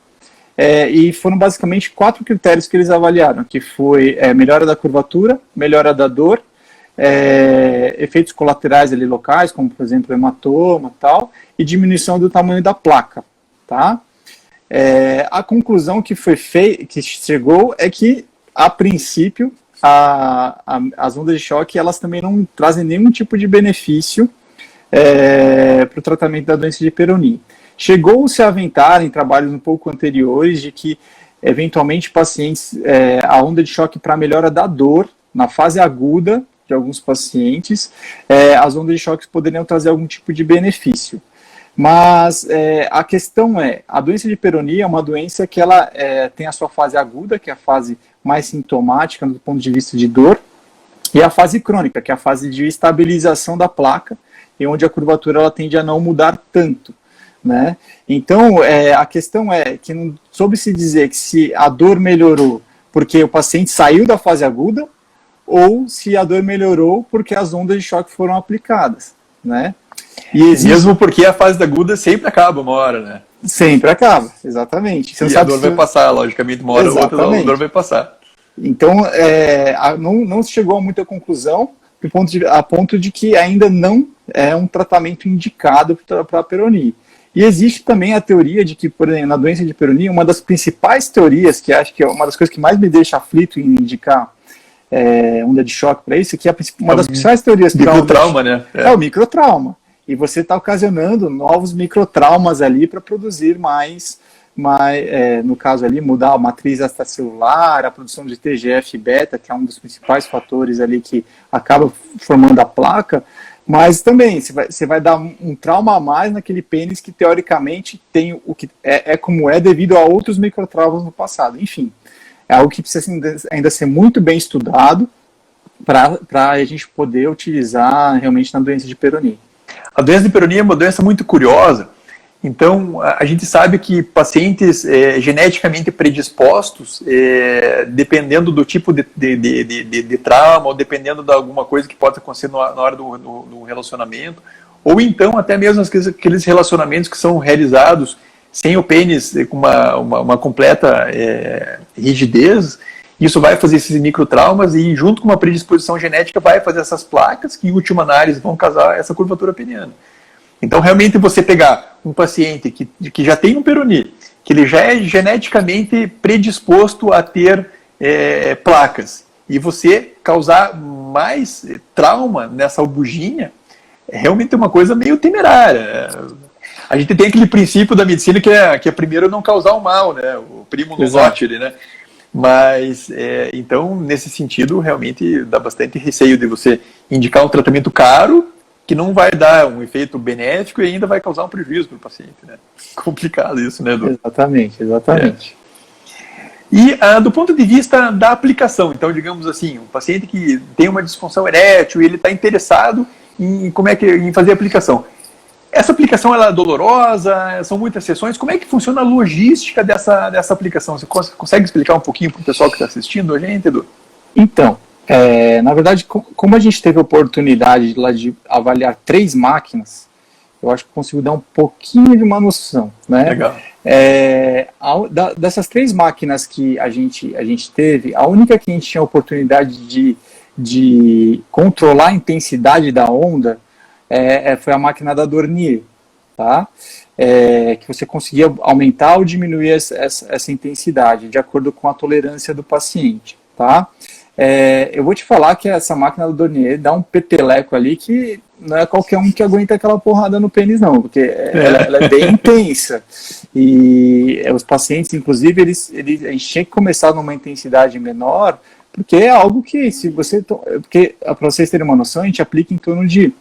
e foram basicamente 4 critérios que eles avaliaram, que foi melhora da curvatura, melhora da dor, efeitos colaterais ali locais, como por exemplo hematoma e tal, e diminuição do tamanho da placa, tá? A conclusão que chegou é que, a princípio, as ondas de choque, elas também não trazem nenhum tipo de benefício para o tratamento da doença de Peyronie. Chegou-se a aventar em trabalhos um pouco anteriores de que, eventualmente, pacientes, a onda de choque para melhora da dor, na fase aguda de alguns pacientes, as ondas de choque poderiam trazer algum tipo de benefício. Mas a questão a doença de Peyronie é uma doença que ela tem a sua fase aguda, que é a fase mais sintomática do ponto de vista de dor, e a fase crônica, que é a fase de estabilização da placa, e onde a curvatura ela tende a não mudar tanto, né? Então, a questão é que não soube se dizer que se a dor melhorou porque o paciente saiu da fase aguda, ou se a dor melhorou porque as ondas de choque foram aplicadas, né? E mesmo porque a fase aguda sempre acaba uma hora, né? Sempre acaba, exatamente. Você a dor vai passar, logicamente, uma hora ou outra a dor vai passar. Então, não se chegou a muita conclusão, a ponto de que ainda não é um tratamento indicado para a Peyronie. E existe também a teoria de que, por exemplo, na doença de Peyronie, uma das principais teorias, que acho que é uma das coisas que mais me deixa aflito em indicar onda de choque para isso, que é uma das principais teorias. Microtrauma, né? É o microtrauma. E você está ocasionando novos microtraumas ali para produzir no caso ali, mudar a matriz extracelular, a produção de TGF-beta, que é um dos principais fatores ali que acaba formando a placa, mas também você vai dar um trauma a mais naquele pênis que teoricamente tem o que como devido a outros microtraumas no passado. Enfim, é algo que precisa ainda ser muito bem estudado para a gente poder utilizar realmente na doença de Peyronie. A doença de Peyronie é uma doença muito curiosa. Então, a gente sabe que pacientes geneticamente predispostos, dependendo do tipo de trauma, ou dependendo de alguma coisa que pode acontecer na hora do relacionamento, ou então até mesmo aqueles relacionamentos que são realizados sem o pênis com uma completa rigidez, isso vai fazer esses microtraumas e, junto com uma predisposição genética, vai fazer essas placas que, em última análise, vão causar essa curvatura peniana. Então, realmente, você pegar um paciente que já tem um Peyronie, que ele já é geneticamente predisposto a ter placas, e você causar mais trauma nessa albuginha, é realmente uma coisa meio temerária. A gente tem aquele princípio da medicina que é primeiro não causar o mal, né? O primo non nocere, né? Mas, então, nesse sentido, realmente dá bastante receio de você indicar um tratamento caro, que não vai dar um efeito benéfico e ainda vai causar um prejuízo para o paciente, né? Complicado isso, né, Edu? Exatamente. E do ponto de vista da aplicação, então, digamos assim, um paciente que tem uma disfunção erétil e ele está interessado em fazer a aplicação. Essa aplicação ela é dolorosa? São muitas sessões? Como é que funciona a logística dessa aplicação? Você consegue explicar um pouquinho para o pessoal que está assistindo a gente, Edu? Então, na verdade, como a gente teve a oportunidade de avaliar 3 máquinas, eu acho que consigo dar um pouquinho de uma noção, né? Legal. Dessas 3 máquinas que a gente teve, a única que a gente tinha a oportunidade de controlar a intensidade da onda foi a máquina da Dornier, tá? Que você conseguia aumentar ou diminuir essa intensidade de acordo com a tolerância do paciente, tá? Eu vou te falar que essa máquina do Dornier dá um peteleco ali que não é qualquer um que aguenta aquela porrada no pênis, não, porque ela é bem intensa. E os pacientes, inclusive, a gente tinha que começar numa intensidade menor, porque é algo que, porque, para vocês terem uma noção, a gente aplica em torno de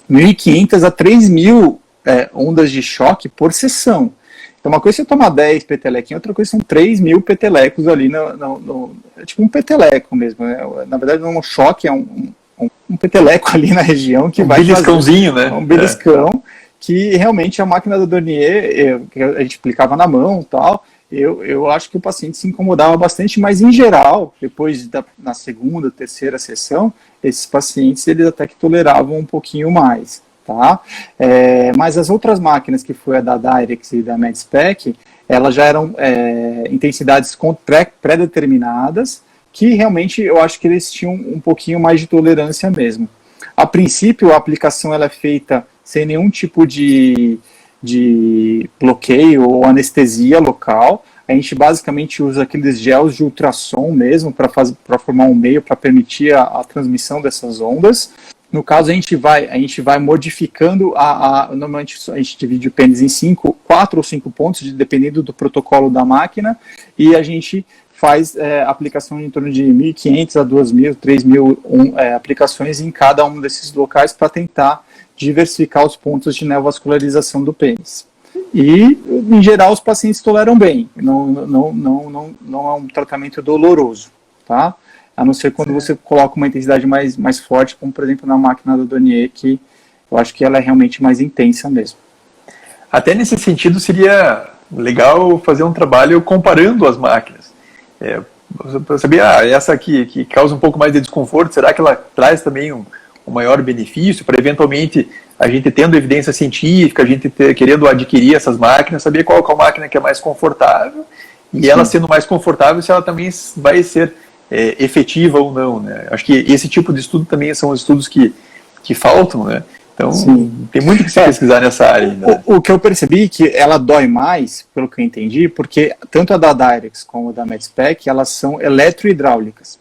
1.500 a 3.000 ondas de choque por sessão. Então, uma coisa é você tomar 10 petelequinhos, outra coisa são 3.000 petelecos ali, é tipo um peteleco mesmo, né? Na verdade, não é um choque, é um peteleco ali na região que vai beliscãozinho, né? Um beliscão, que realmente a máquina da Dornier, que a gente aplicava na mão e tal, eu acho que o paciente se incomodava bastante, mas em geral, depois na segunda, terceira sessão, esses pacientes eles até que toleravam um pouquinho mais, tá? Mas as outras máquinas, que foi a da Dyrex e da Medspec, elas já eram intensidades pré-determinadas, que realmente eu acho que eles tinham um pouquinho mais de tolerância mesmo. A princípio, a aplicação ela é feita sem nenhum tipo de bloqueio ou anestesia local. A gente basicamente usa aqueles gels de ultrassom mesmo para formar um meio para permitir a transmissão dessas ondas. No caso, a gente vai modificando, normalmente a gente divide o pênis em 4 ou 5 pontos, dependendo do protocolo da máquina, e a gente faz aplicação em torno de 1.500 a 2.000, 3.000 aplicações em cada um desses locais para tentar diversificar os pontos de neovascularização do pênis. E, em geral, os pacientes toleram bem, não é um tratamento doloroso, tá? A não ser quando você coloca uma intensidade mais forte, como, por exemplo, na máquina da Dornier, que eu acho que ela é realmente mais intensa mesmo. Até nesse sentido, seria legal fazer um trabalho comparando as máquinas. Para saber, essa aqui que causa um pouco mais de desconforto, será que ela traz também um maior benefício para, eventualmente, a gente tendo evidência científica, a gente querendo adquirir essas máquinas, saber qual máquina que é mais confortável, e ela sendo mais confortável, se ela também vai ser efetiva ou não, né? Acho que esse tipo de estudo também são os estudos que faltam, né? Então, tem muito que se pesquisar nessa área ainda. Né? O que eu percebi é que ela dói mais, pelo que eu entendi, porque tanto a da Dyrex como a da Medspec, elas são eletrohidráulicas.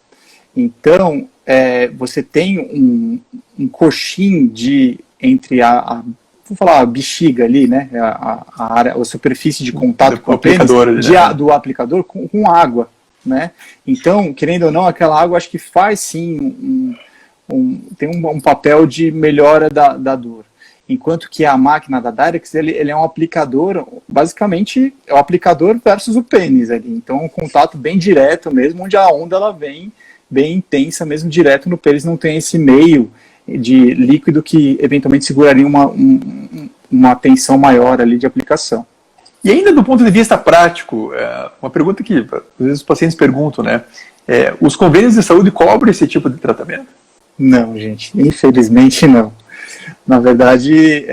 Então, você tem um coxim entre vamos falar, a bexiga ali, né, a superfície de contato com o pênis, do aplicador com água, né? Então, querendo ou não, aquela água acho que faz sim tem um papel de melhora da dor. Enquanto que a máquina da Dyrex, ele é um aplicador, basicamente é o aplicador versus o pênis ali. Então é um contato bem direto mesmo, onde a onda ela vem bem intensa mesmo, direto no pênis, não tem esse meio de líquido que eventualmente seguraria uma tensão maior ali de aplicação. E ainda do ponto de vista prático, uma pergunta que às vezes os pacientes perguntam, né? Os convênios de saúde cobrem esse tipo de tratamento? Não, gente, infelizmente não. Na verdade,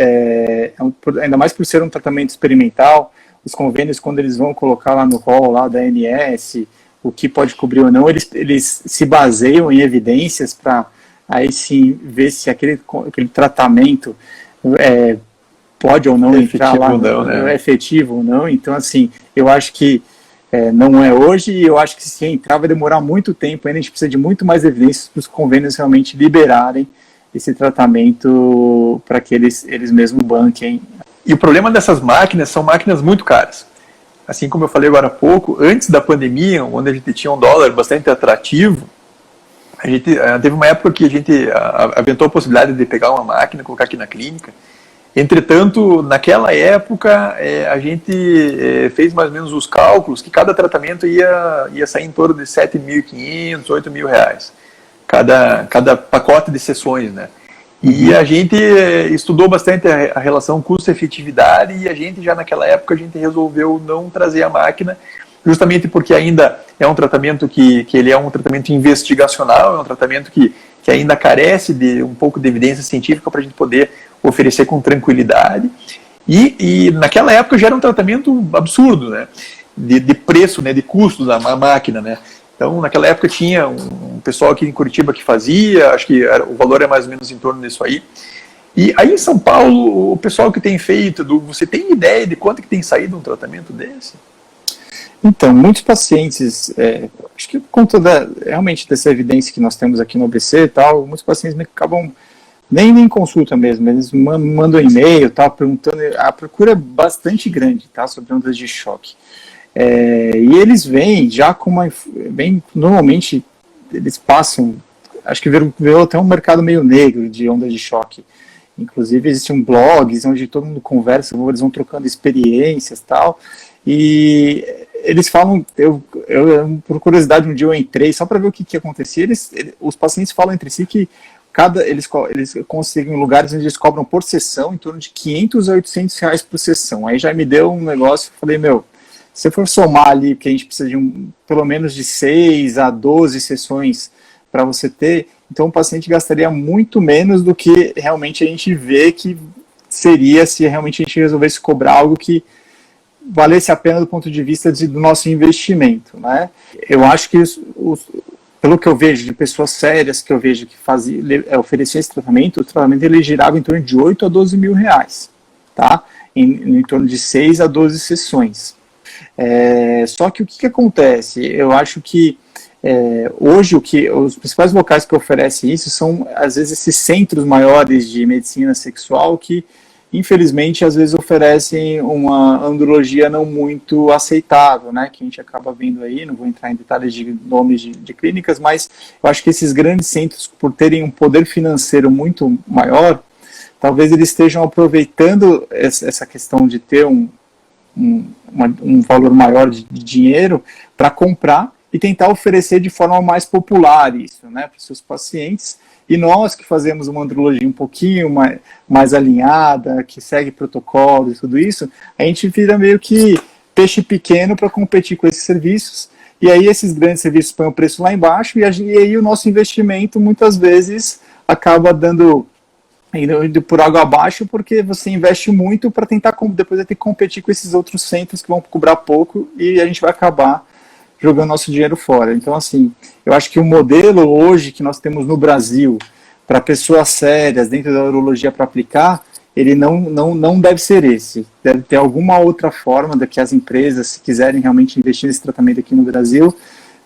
ainda mais por ser um tratamento experimental, os convênios, quando eles vão colocar lá no rol lá da ANS, o que pode cobrir ou não, eles se baseiam em evidências para aí sim ver se aquele tratamento pode ou não entrar lá, é efetivo ou não. Então, assim, eu acho que não é hoje, e eu acho que se entrar vai demorar muito tempo, ainda a gente precisa de muito mais evidências para os convênios realmente liberarem esse tratamento para que eles mesmos banquem. E o problema dessas máquinas são máquinas muito caras. Assim como eu falei agora há pouco, antes da pandemia, onde a gente tinha um dólar bastante atrativo, a gente teve uma época que a gente aventou a possibilidade de pegar uma máquina, colocar aqui na clínica. Entretanto, naquela época, a gente fez mais ou menos os cálculos que cada tratamento ia sair em torno de R$7.500, R$8.000, cada pacote de sessões, né? E a gente estudou bastante a relação custo-efetividade, e a gente já naquela época a gente resolveu não trazer a máquina, justamente porque ainda é um tratamento que ele é um tratamento investigacional, é um tratamento que ainda carece de um pouco de evidência científica para a gente poder oferecer com tranquilidade, e naquela época já era um tratamento absurdo, né, de preço, né, de custos da máquina, né. Então naquela época tinha um pessoal aqui em Curitiba que fazia, acho que o valor é mais ou menos em torno disso aí. E aí em São Paulo, o pessoal que tem feito, você tem ideia de quanto que tem saído um tratamento desse? Então, muitos pacientes, acho que por conta realmente dessa evidência que nós temos aqui no ABC e tal, muitos pacientes acabam nem consulta mesmo, eles mandam e-mail, tá, perguntando, a procura é bastante grande, tá, sobre ondas de choque. E eles vêm já com normalmente eles passam, acho que virou até um mercado meio negro de ondas de choque. Inclusive existem blogs onde todo mundo conversa, eles vão trocando experiências e tal, e eles falam, por curiosidade, um dia eu entrei só para ver o que acontecia, os pacientes falam entre si que eles conseguem lugares onde eles cobram por sessão em torno de R$500 a R$800 por sessão. Aí já me deu um negócio, falei, se você for somar ali, que a gente precisa de pelo menos de 6 a 12 sessões para você ter, então o paciente gastaria muito menos do que realmente a gente vê que seria se realmente a gente resolvesse cobrar algo que valesse a pena do ponto de vista do nosso investimento, né? Eu acho que pelo que eu vejo de pessoas sérias que eu vejo que ofereciam esse tratamento, o tratamento ele girava em torno de R$8 a R$12.000, tá? Em torno de 6 a 12 sessões. Só que o que acontece? Eu acho que hoje os principais locais que oferecem isso são, às vezes, esses centros maiores de medicina sexual que infelizmente, às vezes oferecem uma andrologia não muito aceitável, né, que a gente acaba vendo aí, não vou entrar em detalhes de nomes de clínicas, mas eu acho que esses grandes centros, por terem um poder financeiro muito maior, talvez eles estejam aproveitando essa questão de ter um valor maior de dinheiro para comprar e tentar oferecer de forma mais popular isso, né, para os seus pacientes. E nós que fazemos uma andrologia um pouquinho mais alinhada, que segue protocolos e tudo isso, a gente vira meio que peixe pequeno para competir com esses serviços. E aí esses grandes serviços põem o preço lá embaixo e aí o nosso investimento muitas vezes acaba indo por água abaixo, porque você investe muito para tentar depois ter que competir com esses outros centros que vão cobrar pouco e a gente vai acabar jogando nosso dinheiro fora. Então, assim, eu acho que o modelo hoje que nós temos no Brasil para pessoas sérias dentro da urologia para aplicar, ele não deve ser esse. Deve ter alguma outra forma que as empresas, se quiserem realmente investir nesse tratamento aqui no Brasil,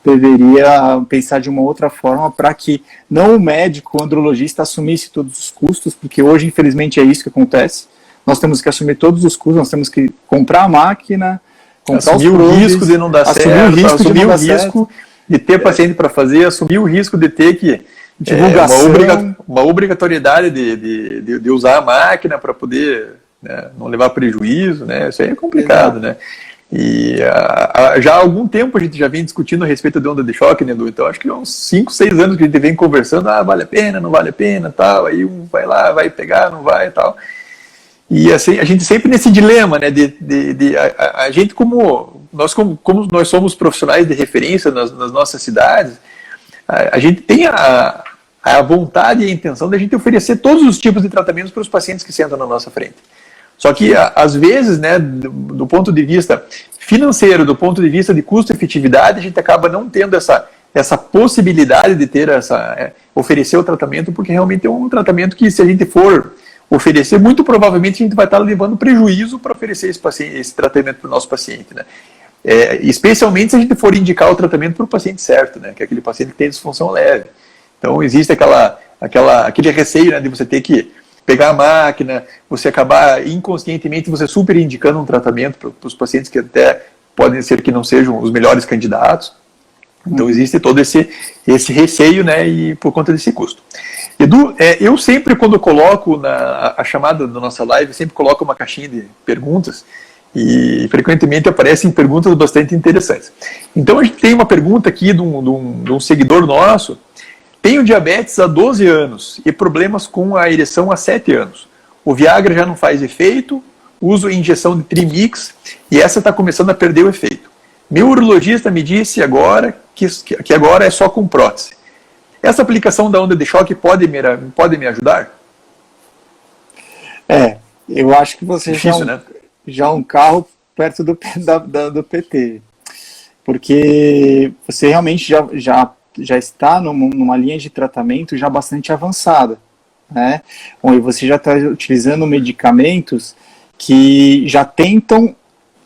deveria pensar de uma outra forma para que não o médico, o andrologista, assumisse todos os custos, porque hoje, infelizmente, é isso que acontece. Nós temos que assumir todos os custos, nós temos que comprar a máquina, assumir o risco de não dar certo, assumir o risco de ter paciente para fazer, assumir o risco de ter que uma obrigatoriedade de usar a máquina para poder, né, não levar prejuízo, né? Isso aí é complicado, né? E já há algum tempo a gente já vem discutindo a respeito de onda de choque, né, Edu? Então acho que há uns 5, 6 anos que a gente vem conversando, vale a pena, não vale a pena, tal, aí um vai lá, vai pegar, não vai, tal. E assim, a gente sempre nesse dilema, né, a gente como nós somos profissionais de referência nas nossas cidades, a gente tem a vontade e a intenção de a gente oferecer todos os tipos de tratamentos para os pacientes que sentam na nossa frente. Só que, às vezes, né, do ponto de vista financeiro, do ponto de vista de custo-efetividade, a gente acaba não tendo essa possibilidade de ter oferecer o tratamento, porque realmente é um tratamento que, se a gente for oferecer, muito provavelmente a gente vai estar levando prejuízo para oferecer esse tratamento para o nosso paciente, né? Especialmente se a gente for indicar o tratamento para o paciente certo, né? Que é aquele paciente que tem disfunção leve. Então existe aquele receio, né, de você ter que pegar a máquina, você acabar inconscientemente você super indicando um tratamento para os pacientes que até podem ser que não sejam os melhores candidatos. Então existe todo esse receio, né, e por conta desse custo. Edu, eu sempre, quando coloco a chamada da nossa live, sempre coloco uma caixinha de perguntas e frequentemente aparecem perguntas bastante interessantes. Então a gente tem uma pergunta aqui de um seguidor nosso. Tenho diabetes há 12 anos e problemas com a ereção há 7 anos. O Viagra já não faz efeito, uso injeção de Trimix e essa está começando a perder o efeito. Meu urologista me disse agora que agora é só com prótese. Essa aplicação da onda de choque pode me ajudar? Eu acho que você já é um carro perto do PT. Porque você realmente já está numa linha de tratamento já bastante avançada, né? Onde você já está utilizando medicamentos que já tentam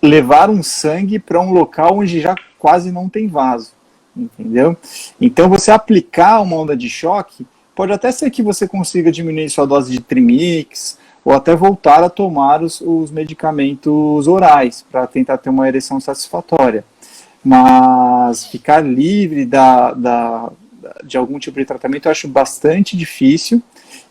levar um sangue para um local onde já quase não tem vaso, entendeu? Então você aplicar uma onda de choque, pode até ser que você consiga diminuir sua dose de Trimix, ou até voltar a tomar os medicamentos orais, para tentar ter uma ereção satisfatória. Mas ficar livre de algum tipo de tratamento eu acho bastante difícil,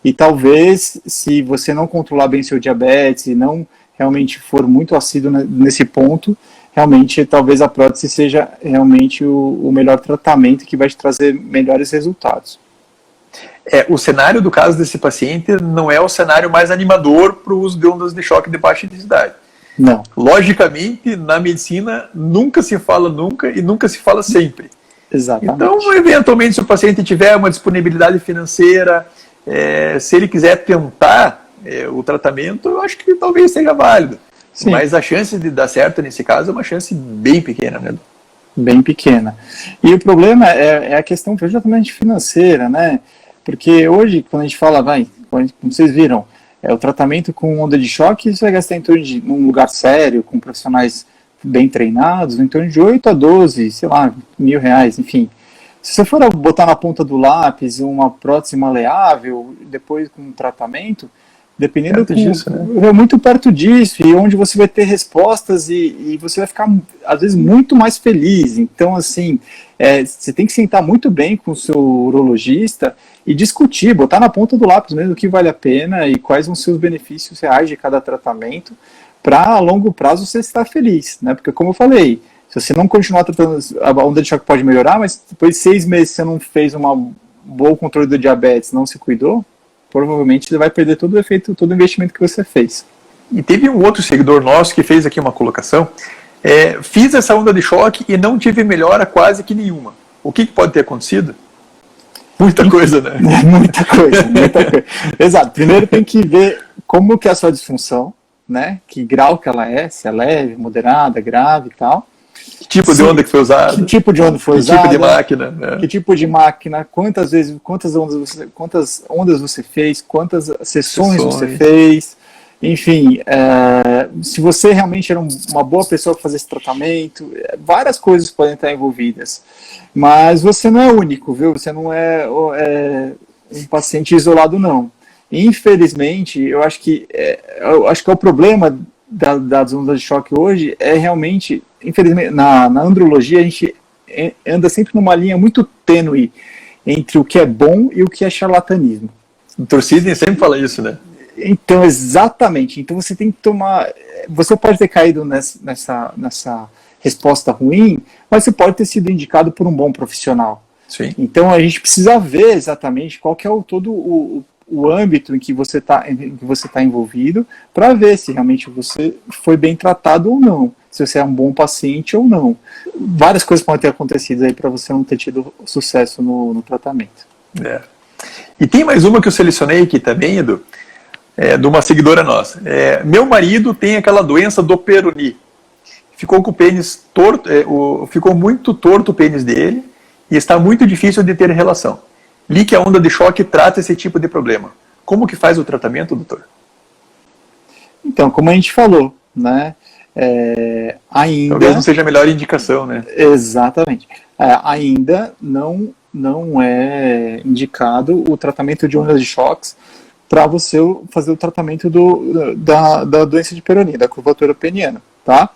e talvez, se você não controlar bem seu diabetes e não realmente for muito assíduo nesse ponto, realmente talvez a prótese seja realmente o melhor tratamento que vai te trazer melhores resultados. O cenário do caso desse paciente não é o cenário mais animador para o uso de ondas de choque de baixa intensidade. Não. Logicamente, na medicina, nunca se fala nunca e nunca se fala sempre. Exatamente. Então, eventualmente, se o paciente tiver uma disponibilidade financeira, se ele quiser tentar o tratamento, eu acho que talvez seja válido. Sim. Mas a chance de dar certo nesse caso é uma chance bem pequena, né? Bem pequena. E o problema é a questão exatamente financeira, né? Porque hoje, quando a gente fala, como vocês viram, o tratamento com onda de choque, você vai gastar em torno de, num lugar sério, com profissionais bem treinados, em torno de 8 a 12, sei lá, R$1.000, enfim. Se você for botar na ponta do lápis uma prótese maleável, depois com um tratamento, Dependendo disso, né? É muito perto disso, e onde você vai ter respostas e você vai ficar, às vezes, muito mais feliz. Então, assim, você tem que sentar muito bem com o seu urologista e discutir, botar na ponta do lápis mesmo o que vale a pena e quais vão ser os benefícios reais de cada tratamento, para a longo prazo você estar feliz, né? Porque, como eu falei, se você não continuar tratando, a onda de choque pode melhorar, mas depois de 6 meses você não fez um bom controle do diabetes, não se cuidou, provavelmente você vai perder todo o efeito, todo o investimento que você fez. E teve um outro seguidor nosso que fez aqui uma colocação. Fiz essa onda de choque e não tive melhora quase que nenhuma. O que pode ter acontecido? Muita coisa, né? Muita coisa, muita coisa. Exato. Primeiro tem que ver como que é a sua disfunção, né? Que grau que ela é, se é leve, moderada, grave e tal. Que tipo de onda que foi usada? Que tipo de onda foi usada? Que tipo de máquina? Né? Que tipo de máquina? Quantas ondas você fez? Quantas sessões você fez? Enfim, se você realmente era uma boa pessoa para fazer esse tratamento, várias coisas podem estar envolvidas. Mas você não é único, viu? Você não é um paciente isolado, não. Infelizmente, eu acho que é o problema das ondas de choque hoje é realmente, infelizmente, na andrologia a gente anda sempre numa linha muito tênue entre o que é bom e o que é charlatanismo. O Dr. Sidney sempre fala isso, né? Então, exatamente. Então você tem que tomar. Você pode ter caído nessa resposta ruim, mas você pode ter sido indicado por um bom profissional. Sim. Então a gente precisa ver exatamente qual que é todo o âmbito em que você tá envolvido, para ver se realmente você foi bem tratado ou não, se você é um bom paciente ou não. Várias coisas podem ter acontecido aí para você não ter tido sucesso no tratamento. E tem mais uma que eu selecionei aqui também, Edu, de uma seguidora nossa. Meu marido tem aquela doença do Peyronie. Ficou com o pênis torto, ficou muito torto o pênis dele e está muito difícil de ter relação. Li que a onda de choque trata esse tipo de problema. Como que faz o tratamento, doutor? Então, como a gente falou, né? Ainda... Talvez não seja a melhor indicação, né? Exatamente. Ainda não é indicado o tratamento de ondas de choques para você fazer o tratamento da doença de Peyronie, da curvatura peniana, tá?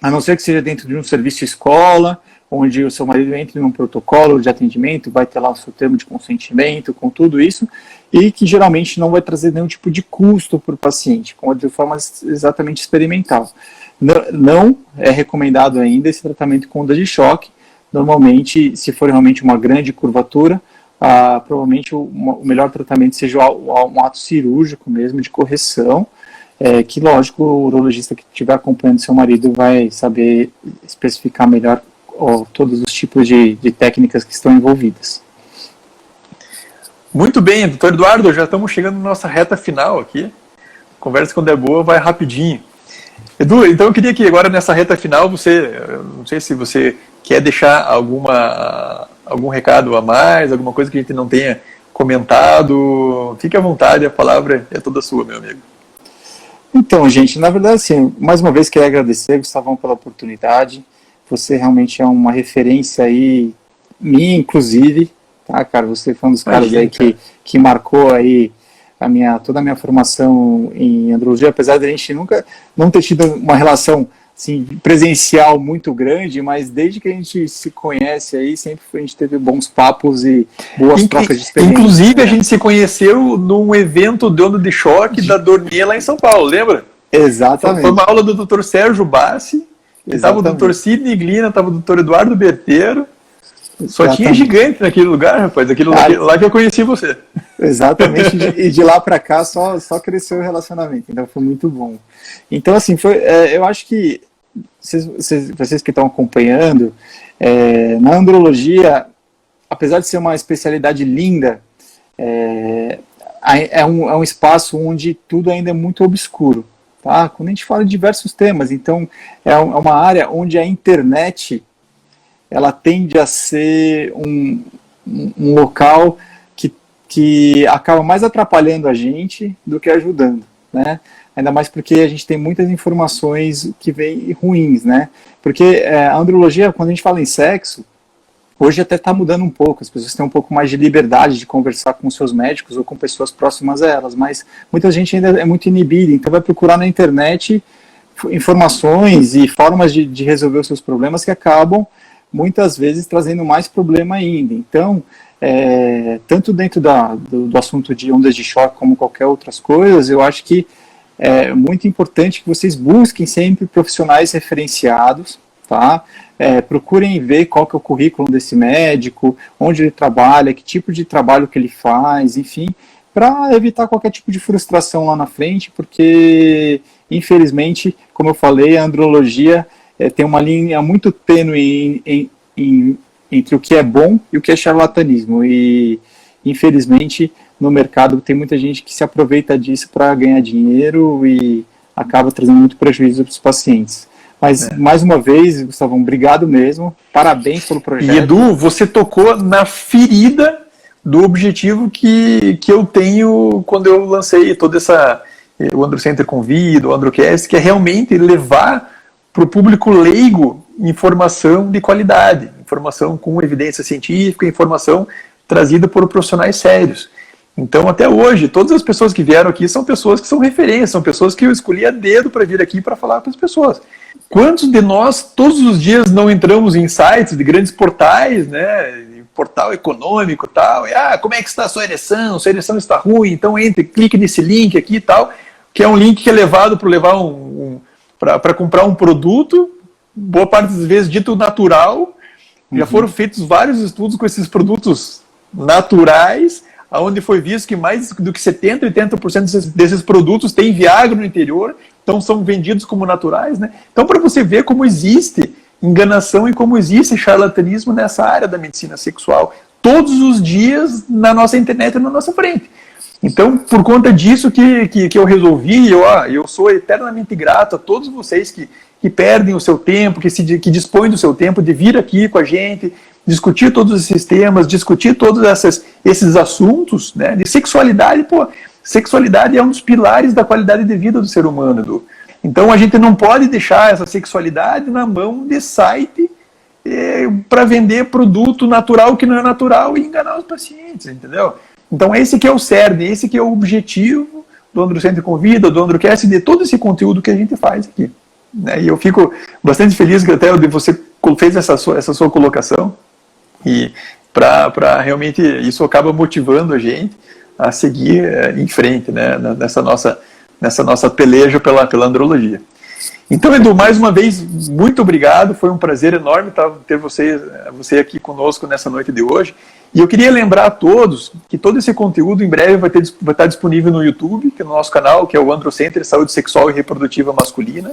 A não ser que seja dentro de um serviço escola, onde o seu marido entre num protocolo de atendimento, vai ter lá o seu termo de consentimento, com tudo isso, e que geralmente não vai trazer nenhum tipo de custo para o paciente, de forma exatamente experimental. Não é recomendado ainda esse tratamento com onda de choque. Normalmente, se for realmente uma grande curvatura, provavelmente o melhor tratamento seja um ato cirúrgico mesmo, de correção, que lógico, o urologista que estiver acompanhando seu marido vai saber especificar melhor todos os tipos de técnicas que estão envolvidas. Muito bem, doutor Eduardo, já estamos chegando na nossa reta final aqui. A conversa, quando é boa, vai rapidinho. Edu, então eu queria que agora nessa reta final não sei se você quer deixar algum recado a mais, alguma coisa que a gente não tenha comentado. Fique à vontade, a palavra é toda sua, meu amigo. Então, gente, na verdade, assim, mais uma vez queria agradecer, Gustavão, pela oportunidade. Você realmente é uma referência aí, minha inclusive, tá, cara? Você foi um dos caras aí que marcou aí toda a minha formação em andrologia, apesar de a gente nunca não ter tido uma relação assim, presencial muito grande, mas desde que a gente se conhece aí, sempre a gente teve bons papos e boas trocas de experiência. Inclusive, a gente se conheceu num evento de onda de choque da Dornier lá em São Paulo, lembra? Exatamente. Foi uma aula do Dr. Sérgio Bassi, estava o Dr. Sidney Glina, estava o Dr. Eduardo Berteiro. Só tinha gigante naquele lugar, rapaz. Lá que eu conheci você. Exatamente. E de lá para cá só cresceu o relacionamento. Então foi muito bom. Então, assim, eu acho que vocês que estão acompanhando, na andrologia, apesar de ser uma especialidade linda, é um espaço onde tudo ainda é muito obscuro. Tá? Quando a gente fala de diversos temas, então é uma área onde a internet ela tende a ser um local que acaba mais atrapalhando a gente do que ajudando, né? Ainda mais porque a gente tem muitas informações que vêm ruins, né? Porque a andrologia, quando a gente fala em sexo, Hoje até está mudando um pouco, as pessoas têm um pouco mais de liberdade de conversar com seus médicos ou com pessoas próximas a elas, mas muita gente ainda é muito inibida, então vai procurar na internet informações e formas de resolver os seus problemas que acabam, muitas vezes, trazendo mais problema ainda. Então, tanto dentro do assunto de ondas de choque como qualquer outras coisas, eu acho que é muito importante que vocês busquem sempre profissionais referenciados, tá? Procurem ver qual que é o currículo desse médico, onde ele trabalha, que tipo de trabalho que ele faz, enfim, para evitar qualquer tipo de frustração lá na frente, porque, infelizmente, como eu falei, a andrologia tem uma linha muito tênue entre o que é bom e o que é charlatanismo, e, infelizmente, no mercado tem muita gente que se aproveita disso para ganhar dinheiro e acaba trazendo muito prejuízo para os pacientes. Mas, mais uma vez, Gustavão, obrigado mesmo, parabéns pelo projeto. E, Edu, você tocou na ferida do objetivo que eu tenho quando eu lancei toda o Androcenter Convida, o Androcast, que é realmente levar para o público leigo informação de qualidade, informação com evidência científica, informação trazida por profissionais sérios. Então, até hoje, todas as pessoas que vieram aqui são pessoas que são referências, são pessoas que eu escolhi a dedo para vir aqui para falar para as pessoas. Quantos de nós, todos os dias, não entramos em sites de grandes portais, né, portal econômico e tal, e como é que está a sua ereção? Sua ereção está ruim, então entre, clique nesse link aqui e tal, que é um link que é levado para comprar um produto, boa parte das vezes dito natural. Já foram feitos vários estudos com esses produtos naturais, onde foi visto que mais do que 70%, 80% desses produtos têm Viagra no interior, então são vendidos como naturais, né? Então, para você ver como existe enganação e como existe charlatanismo nessa área da medicina sexual, todos os dias na nossa internet e na nossa frente. Então, por conta disso que eu resolvi, eu sou eternamente grato a todos vocês que perdem o seu tempo, que dispõem do seu tempo de vir aqui com a gente, discutir todos esses temas, discutir todos esses assuntos, né, de sexualidade. Sexualidade é um dos pilares da qualidade de vida do ser humano, Edu. Então a gente não pode deixar essa sexualidade na mão de site para vender produto natural que não é natural e enganar os pacientes, entendeu? Então esse que é o cerne, esse que é o objetivo do Androcenter Convida, do Androcast, de todo esse conteúdo que a gente faz aqui, né? E eu fico bastante feliz que até você fez essa sua colocação, e para realmente isso acaba motivando a gente a seguir em frente, né, nessa nossa peleja pela andrologia. Então, Edu, mais uma vez, muito obrigado, foi um prazer enorme ter você aqui conosco nessa noite de hoje, e eu queria lembrar a todos que todo esse conteúdo em breve vai estar disponível no YouTube, que é no nosso canal, que é o Androcenter Saúde Sexual e Reprodutiva Masculina,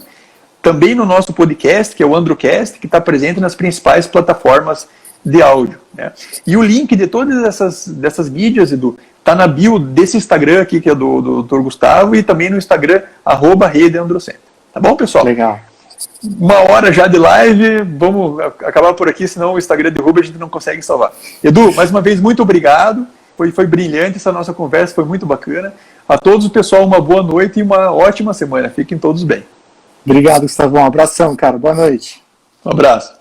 também no nosso podcast, que é o Androcast, que está presente nas principais plataformas de áudio, né? E o link de todas dessas mídias, Edu, está na bio desse Instagram aqui, que é do Dr. Gustavo, e também no Instagram, @redeandrocenter. Tá bom, pessoal? Legal. 1 hora já de live, vamos acabar por aqui, senão o Instagram derruba e a gente não consegue salvar. Edu, mais uma vez, muito obrigado, foi brilhante essa nossa conversa, foi muito bacana. A todos, pessoal, uma boa noite e uma ótima semana. Fiquem todos bem. Obrigado, Gustavo. Um abração, cara. Boa noite. Um abraço.